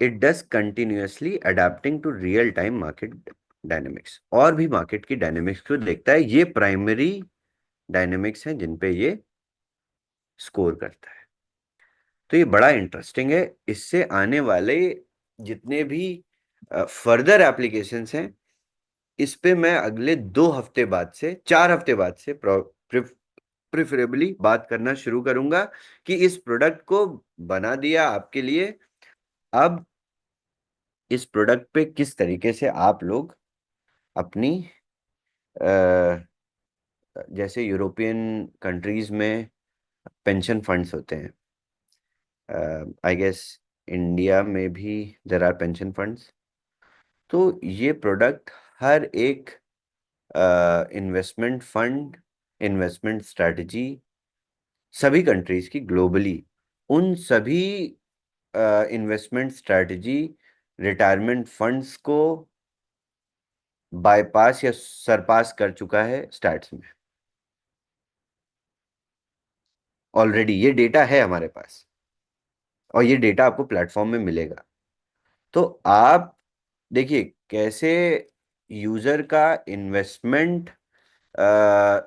it does continuously adapting to real time market dynamics. और भी मार्केट की डायनेमिक्स को देखता है, ये प्राइमरी डायनेमिक्स हैं जिन पे ये स्कोर करता है। तो ये बड़ा इंटरेस्टिंग है। इससे आने वाले जितने भी फर्दर एप्लीकेशंस हैं, इस पे मैं अगले 2 हफ्ते बाद से 4 हफ्ते बाद से प्रिफरेबली बात करना शुरू करूंगा कि इस प्रोडक्ट को बना दिया आपके लिए। अब इस प्रोडक्ट पे किस तरीके से आप लोग अपनी जैसे यूरोपियन कंट्रीज में पेंशन फंड्स होते हैं, आई गेस इंडिया में भी देयर आर पेंशन फंड्स। तो ये प्रोडक्ट हर एक इन्वेस्टमेंट फंड, इन्वेस्टमेंट स्ट्रैटेजी सभी कंट्रीज की ग्लोबली, उन सभी इन्वेस्टमेंट स्ट्रैटेजी रिटायरमेंट फंड्स को बाईपास या सरपास कर चुका है स्टैट्स में। ऑलरेडी ये डेटा है हमारे पास और ये डेटा आपको प्लेटफॉर्म में मिलेगा। तो आप देखिए कैसे यूजर का इन्वेस्टमेंट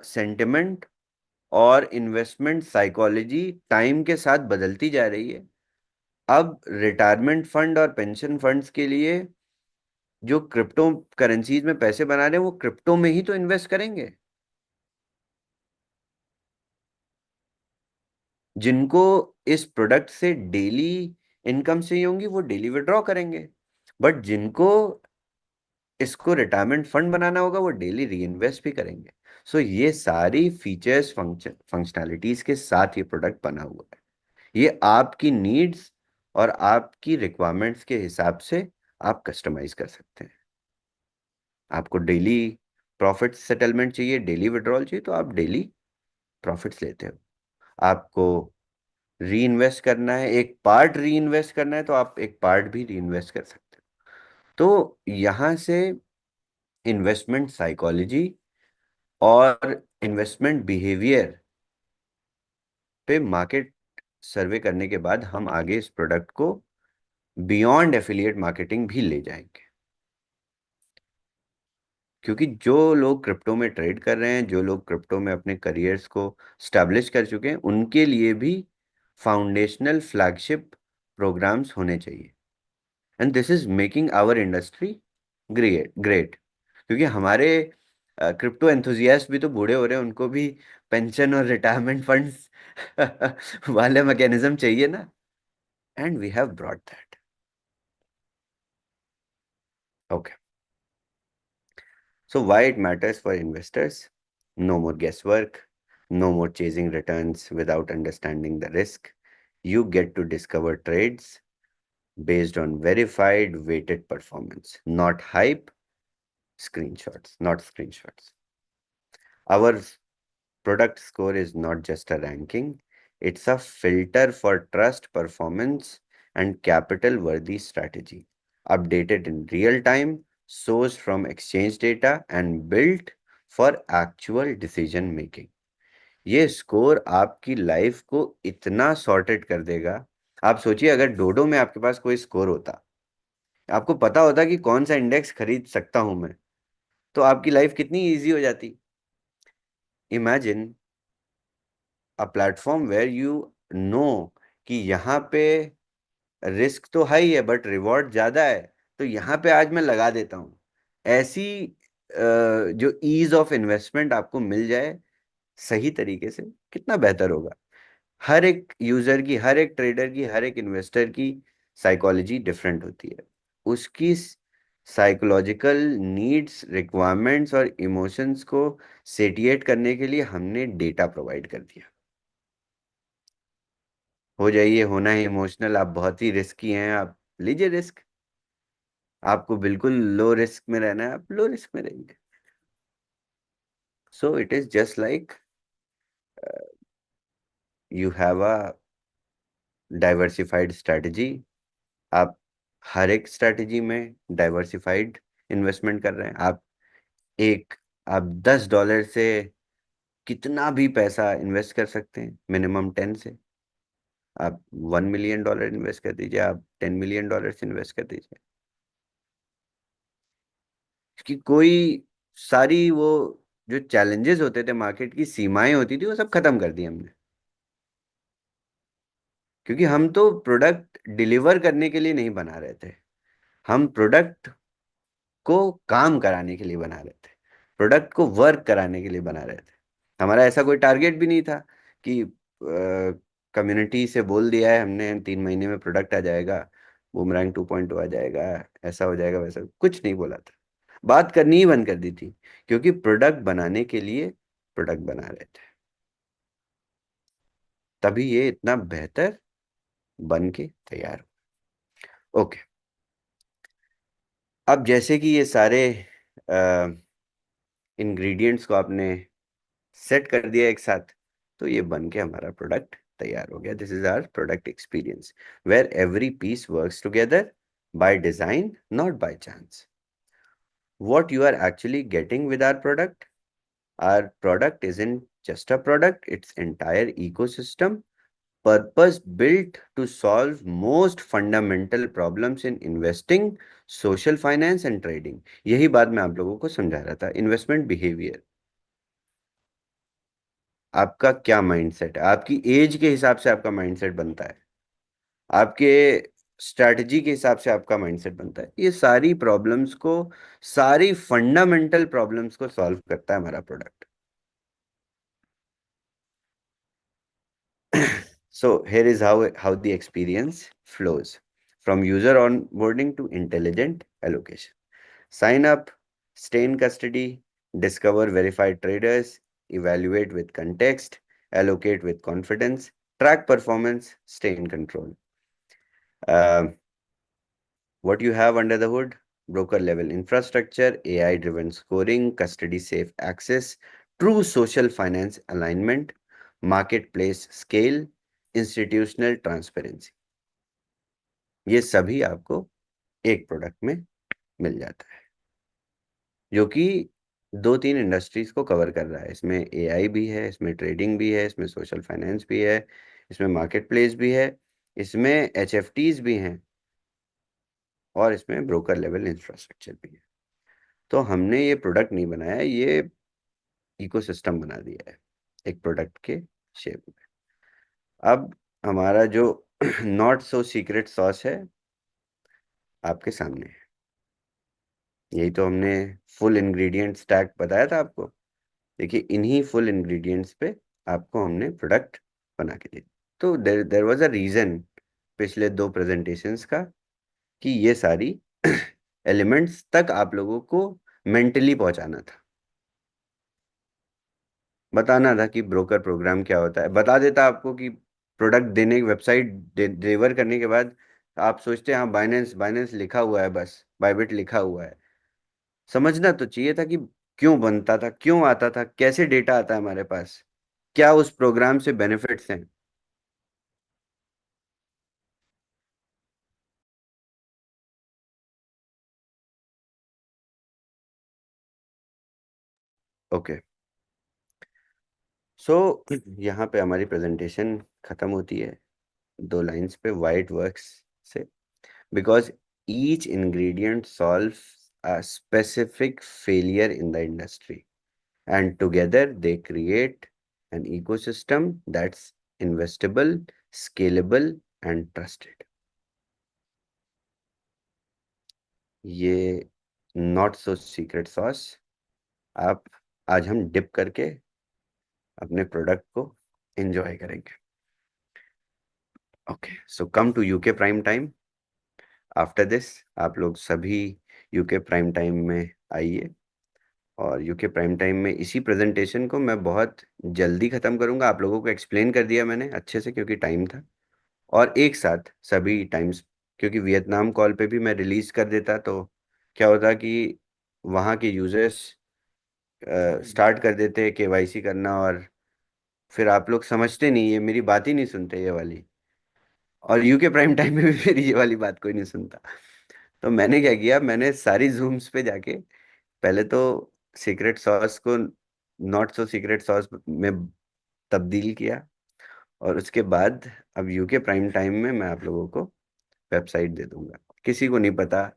सेंटिमेंट और इन्वेस्टमेंट साइकोलॉजी टाइम के साथ बदलती जा रही है। अब रिटायरमेंट फंड और पेंशन फंड्स के लिए जो क्रिप्टो करेंसीज में पैसे बना रहे हैं वो क्रिप्टो में ही तो इन्वेस्ट करेंगे। जिनको इस प्रोडक्ट से डेली इनकम चाहिए होंगी वो डेली विड्रॉ करेंगे, बट जिनको इसको रिटायरमेंट फंड बनाना होगा वो डेली री इन्वेस्ट भी करेंगे। सो ये सारी फीचर्स फंक्शनैलिटीज के साथ ये प्रोडक्ट बना हुआ है। ये आपकी नीड्स और आपकी रिक्वायरमेंट्स के हिसाब से आप कस्टमाइज कर सकते हैं। आपको डेली प्रॉफिट सेटलमेंट चाहिए, डेली विड्रॉल चाहिए, तो आप डेली प्रॉफिट्स लेते हो। आपको री इन्वेस्ट करना है, एक पार्ट री इन्वेस्ट करना है, तो आप एक पार्ट भी री इन्वेस्ट कर सकते हो। तो यहाँ से इन्वेस्टमेंट साइकोलॉजी और इन्वेस्टमेंट बिहेवियर पे मार्केट सर्वे करने के बाद हम आगे इस प्रोडक्ट को बियॉन्ड एफिलिएट मार्केटिंग भी ले जाएंगे। क्योंकि जो लोग क्रिप्टो में ट्रेड कर रहे हैं, जो लोग क्रिप्टो में अपने करियर्स को स्टैब्लिश कर चुके हैं, उनके लिए भी फाउंडेशनल फ्लैगशिप प्रोग्राम्स होने चाहिए। And this is making our industry great great. क्योंकि हमारे क्रिप्टो एंथुजियास्ट भी तो बूढ़े हो रहे हैं, उनको भी पेंशन और रिटायरमेंट फंड्स वाले मैकेनिज्म चाहिए ना, and we have brought that. Okay, so why it matters for investors? No more guesswork, no more chasing returns without understanding the risk. You get to discover trades based on verified weighted performance, not hype, screenshots, not screenshots. Our product score is not just a ranking, it's a filter for trust, performance, and capital worthy strategy. Updated in real time, sourced from exchange data, and built for actual decision making. ये score आपकी life को इतना sorted कर देगा। आप सोचिए अगर डोडो में आपके पास कोई स्कोर होता, आपको पता होता कि कौन सा इंडेक्स खरीद सकता हूं मैं, तो आपकी लाइफ कितनी इजी हो जाती। Imagine a platform where you know कि यहाँ पे रिस्क तो हाई है बट रिवॉर्ड ज्यादा है, तो यहाँ पे आज मैं लगा देता हूँ। ऐसी जो ईज ऑफ इन्वेस्टमेंट आपको मिल जाए सही तरीके से, कितना बेहतर होगा। हर एक यूजर की, हर एक ट्रेडर की, हर एक इन्वेस्टर की साइकोलॉजी डिफरेंट होती है। उसकी साइकोलॉजिकल नीड्स, रिक्वायरमेंट्स और इमोशंस को सेटिएट करने के लिए हमने डेटा प्रोवाइड कर दिया। हो जाइए, होना है इमोशनल, आप बहुत ही रिस्की हैं, आप लीजिए रिस्क। आपको बिल्कुल लो रिस्क में रहना है, आप लो रिस्क में रहिए। So it is just like you have a diversified strategy. आप हर एक स्ट्रैटेजी में डाइवर्सिफाइड इन्वेस्टमेंट कर रहे हैं। आप $10 से कितना भी पैसा इन्वेस्ट कर सकते हैं, मिनिमम 10 से। आप $1 मिलियन इन्वेस्ट कर दीजिए, आप $10 मिलियन इन्वेस्ट कर दीजिए। कि कोई सारी वो जो चैलेंजेस होते थे, मार्केट की सीमाएं होती थी, वो सब खत्म कर दी हमने। क्योंकि हम तो प्रोडक्ट डिलीवर करने के लिए नहीं बना रहे थे, हम प्रोडक्ट को काम कराने के लिए बना रहे थे, प्रोडक्ट को वर्क कराने के लिए बना रहे थे। हमारा ऐसा कोई टारगेट भी नहीं था कि कम्युनिटी से बोल दिया है हमने 3 महीने में प्रोडक्ट आ जाएगा, बूमरैंग 2.0 आ जाएगा, ऐसा हो जाएगा, वैसा कुछ नहीं बोला था। बात करनी ही बंद कर दी थी, क्योंकि प्रोडक्ट बनाने के लिए प्रोडक्ट बना रहे थे, तभी ये इतना बेहतर बन के तैयार हो। ओके, अब जैसे कि ये सारे इंग्रेडिएंट्स को आपने सेट कर दिया एक साथ, तो ये बन के हमारा प्रोडक्ट तैयार हो गया। This is our product experience where every piece works together by design, not by chance. What you are actually getting with our product isn't just a product, it's entire ecosystem purpose built to solve most fundamental problems in investing, social finance and trading। यही बात मैं आप लोगों को समझा रहा था। Investment behaviour, आपका क्या माइंडसेट है, आपकी एज के हिसाब से आपका माइंडसेट बनता है, आपके स्ट्रैटेजी के हिसाब से आपका माइंडसेट बनता है। ये सारी प्रॉब्लम्स को, सारी फंडामेंटल प्रॉब्लम्स को सॉल्व करता है हमारा product. So here is how the experience flows from user onboarding to intelligent allocation. Sign up, stay in custody, discover verified traders, evaluate with context, allocate with confidence, track performance, stay in control. What you have under the hood: broker level infrastructure, AI driven scoring, custody safe access, true social finance alignment, marketplace scale, institutional transparency। ये सभी आपको एक product में मिल जाता है, जो कि 2-3 industries को कवर कर रहा है। इसमें एआई भी है, इसमें ट्रेडिंग भी है, इसमें सोशल फाइनेंस भी है, इसमें मार्केट प्लेस भी है, इसमें एचएफटीज भी हैं, और इसमें ब्रोकर लेवल इंफ्रास्ट्रक्चर भी है। तो हमने ये प्रोडक्ट नहीं बनाया, ये इकोसिस्टम बना दिया है एक प्रोडक्ट के शेप में। अब हमारा जो नॉट सो सीक्रेट सॉस है आपके सामने है। यही तो हमने फुल इंग्रेडिएंट स्टैक बताया था आपको। देखिए, इन्हीं फुल इंग्रेडिएंट्स पे आपको हमने प्रोडक्ट बना के दिया। तो देर वाज अ रीजन पिछले 2 प्रेजेंटेशंस का, कि ये सारी एलिमेंट्स तक आप लोगों को मेंटली पहुंचाना था, बताना था कि ब्रोकर प्रोग्राम क्या होता है। बता देता आपको कि प्रोडक्ट देने की वेबसाइट डिलीवर करने के बाद आप सोचते हैं हाँ बाइनेंस बाइनेंस लिखा हुआ है, बस बाइबिट लिखा हुआ है। समझना तो चाहिए था कि क्यों बनता था, क्यों आता था, कैसे डेटा आता है हमारे पास, क्या उस प्रोग्राम से बेनिफिट्स हैं। ओके, सो यहाँ पे हमारी प्रेजेंटेशन खत्म होती है 2 लाइंस पे, वाइट वर्क्स से। Because each ingredient solves a specific failure in the industry, and together they create an ecosystem that's investable, scalable and trusted। ये नॉट सो सीक्रेट सॉस आप आज हम डिप करके अपने प्रोडक्ट को एंजॉय करेंगे। Okay, so come to UK prime time. After this आप लोग सभी यूके प्राइम टाइम में आइए, और यूके प्राइम टाइम में इसी प्रेजेंटेशन को मैं बहुत जल्दी ख़त्म करूँगा। आप लोगों को एक्सप्लेन कर दिया मैंने अच्छे से, क्योंकि टाइम था, और एक साथ सभी टाइम्स, क्योंकि वियतनाम कॉल पे भी मैं रिलीज़ कर देता तो क्या होता कि वहाँ के यूजर्स स्टार्ट कर देते केवाईसी करना, और फिर आप लोग समझते नहीं, ये मेरी बात ही नहीं सुनते ये वाली, और यूके प्राइम टाइम में भी मेरी ये वाली बात कोई नहीं सुनता। तो मैंने क्या किया, मैंने सारी जूम्स पे जाके पहले तो सीक्रेट सॉस को नॉट सो सीक्रेट सॉस में तब्दील किया, और उसके बाद अब यूके प्राइम टाइम में मैं आप लोगों को वेबसाइट दे दूंगा। किसी को नहीं पता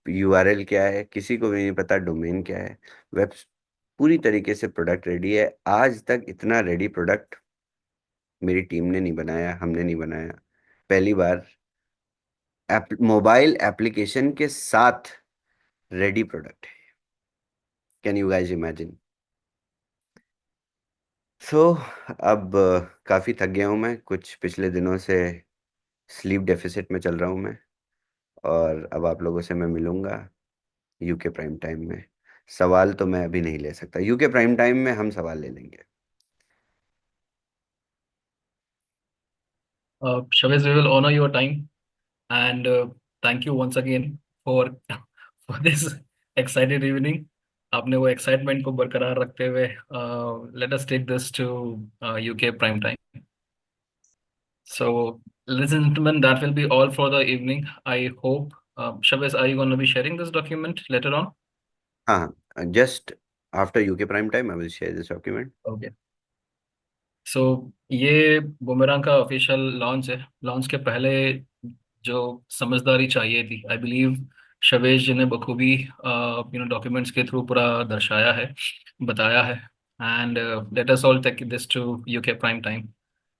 यूआरएल क्या है, किसी को भी नहीं पता डोमेन क्या है। वेब पूरी तरीके से प्रोडक्ट रेडी है। आज तक इतना रेडी प्रोडक्ट मेरी टीम ने नहीं बनाया, हमने नहीं बनाया, पहली बार मोबाइल एप्लीकेशन के साथ रेडी प्रोडक्ट है। Can you guys imagine? So अब काफ़ी थक गया हूँ मैं, कुछ पिछले दिनों से स्लीप डेफिसिट में चल रहा हूँ मैं, और अब आप लोगों से मैं मिलूंगा यूके प्राइम टाइम में। सवाल तो मैं अभी नहीं ले सकता, यूके प्राइम टाइम में हम सवाल ले लेंगे। Shaviz, we will honor your time and thank you once again for for this excited evening. आपने वो excitement को बरकरार रखते हुए let us take this to UK prime time. So, ladies and gentlemen, that will be all for the evening. I hope, Shaviz, are you going to be sharing this document later on? हाँ, just after UK prime time I will share this document. Okay. सो ये boomerang का official launch है। Launch के पहले जो समझदारी चाहिए थी, आई बिलीव शवेश जी ने बखूबी डॉक्यूमेंट्स के थ्रू पूरा दर्शाया है, बताया है। And let us all take this to UK prime time.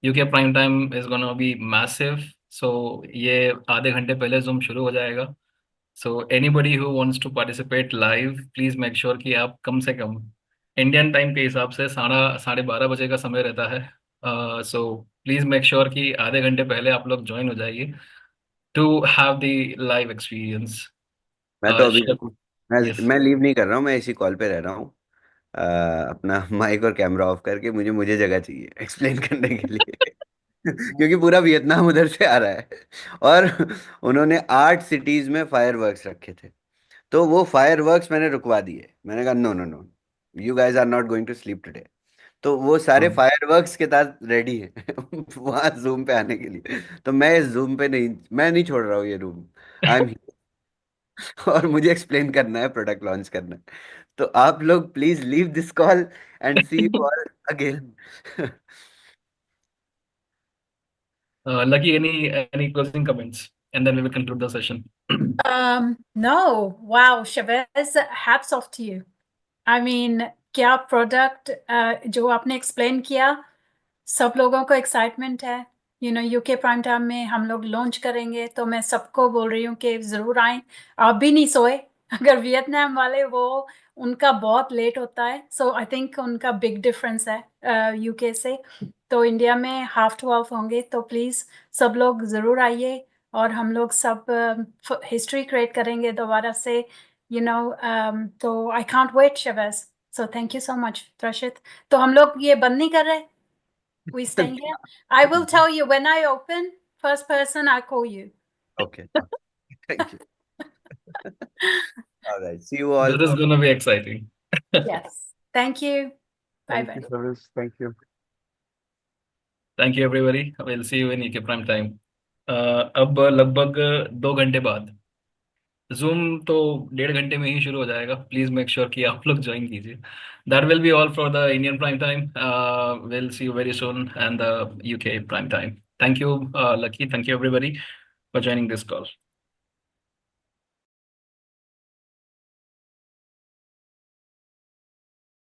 UK prime time is gonna be massive. So ये आधे घंटे पहले जूम शुरू हो जाएगा। So anybody who wants to participate live, please make sure कि आप कम से कम इंडियन टाइम के हिसाब से साढ़े 12 बजे का समय रहता है। सो प्लीज मेक श्योर कि आधे घंटे पहले आप लोग ज्वाइन हो जाइए to have the live experience. मैं तो अभी यस। मैं लीव नहीं कर रहा हूँ, मैं इसी कॉल पे रह रहा हूँ। अपना माइक और कैमरा ऑफ करके मुझे जगह चाहिए एक्सप्लेन करने के लिए क्योंकि पूरा वियतनाम उधर से आ रहा है, और उन्होंने 8 सिटीज में फायरवर्क्स रखे थे। तो वो फायरवर्क्स मैंने रुकवा दिए। मैंने कहा no no no, you guys are not going to sleep today. तो वो सारे फायरवर्क्स के साथ रेडी है वहां जूम पे आने के लिए। तो मैं इस जूम पे नहीं, मैं नहीं छोड़ रहा हूँ ये रूम। आई एम और मुझे एक्सप्लेन करना है, प्रोडक्ट लॉन्च करना है। तो आप लोग please leave this call and see you all again. Lucky, any closing comments, and then we will conclude the session. No, wow, Chavez, hats off to you. I mean, क्या product जो आपने explain किया, सब लोगों को excitement है। UK prime time में हम लोग लॉन्च करेंगे, तो मैं सबको बोल रही हूँ कि ज़रूर आएं। आप भी नहीं सोए। अगर वियतनाम वाले, वो उनका बहुत लेट होता है, सो आई थिंक उनका बिग डिफरेंस है यूके से। तो इंडिया में 12:30 होंगे, तो प्लीज़ सब लोग ज़रूर आइए, और हम लोग सब हिस्ट्री क्रिएट करेंगे दोबारा से। तो I can't wait, Shavez. So thank you so much, Trashit. तो हम लोग ये बंद नहीं कर रहे। We staying here. I will tell you when I open, first person I call you. Okay. Thank you. All right. See you all. This is going to be exciting. Yes. Thank you. Bye bye. Thank you. Thank you everybody. We'll see you in UK prime time. अब लगभग 2 घंटे बाद zoom तो 1.5 घंटे में ही शुरू हो जाएगा। प्लीज मेक श्योर कि आप लोग ज्वाइन कीजिए। That will be all for the Indian prime time. Will see you very soon and the UK prime time. Thank you lucky, thank you everybody for joining this call.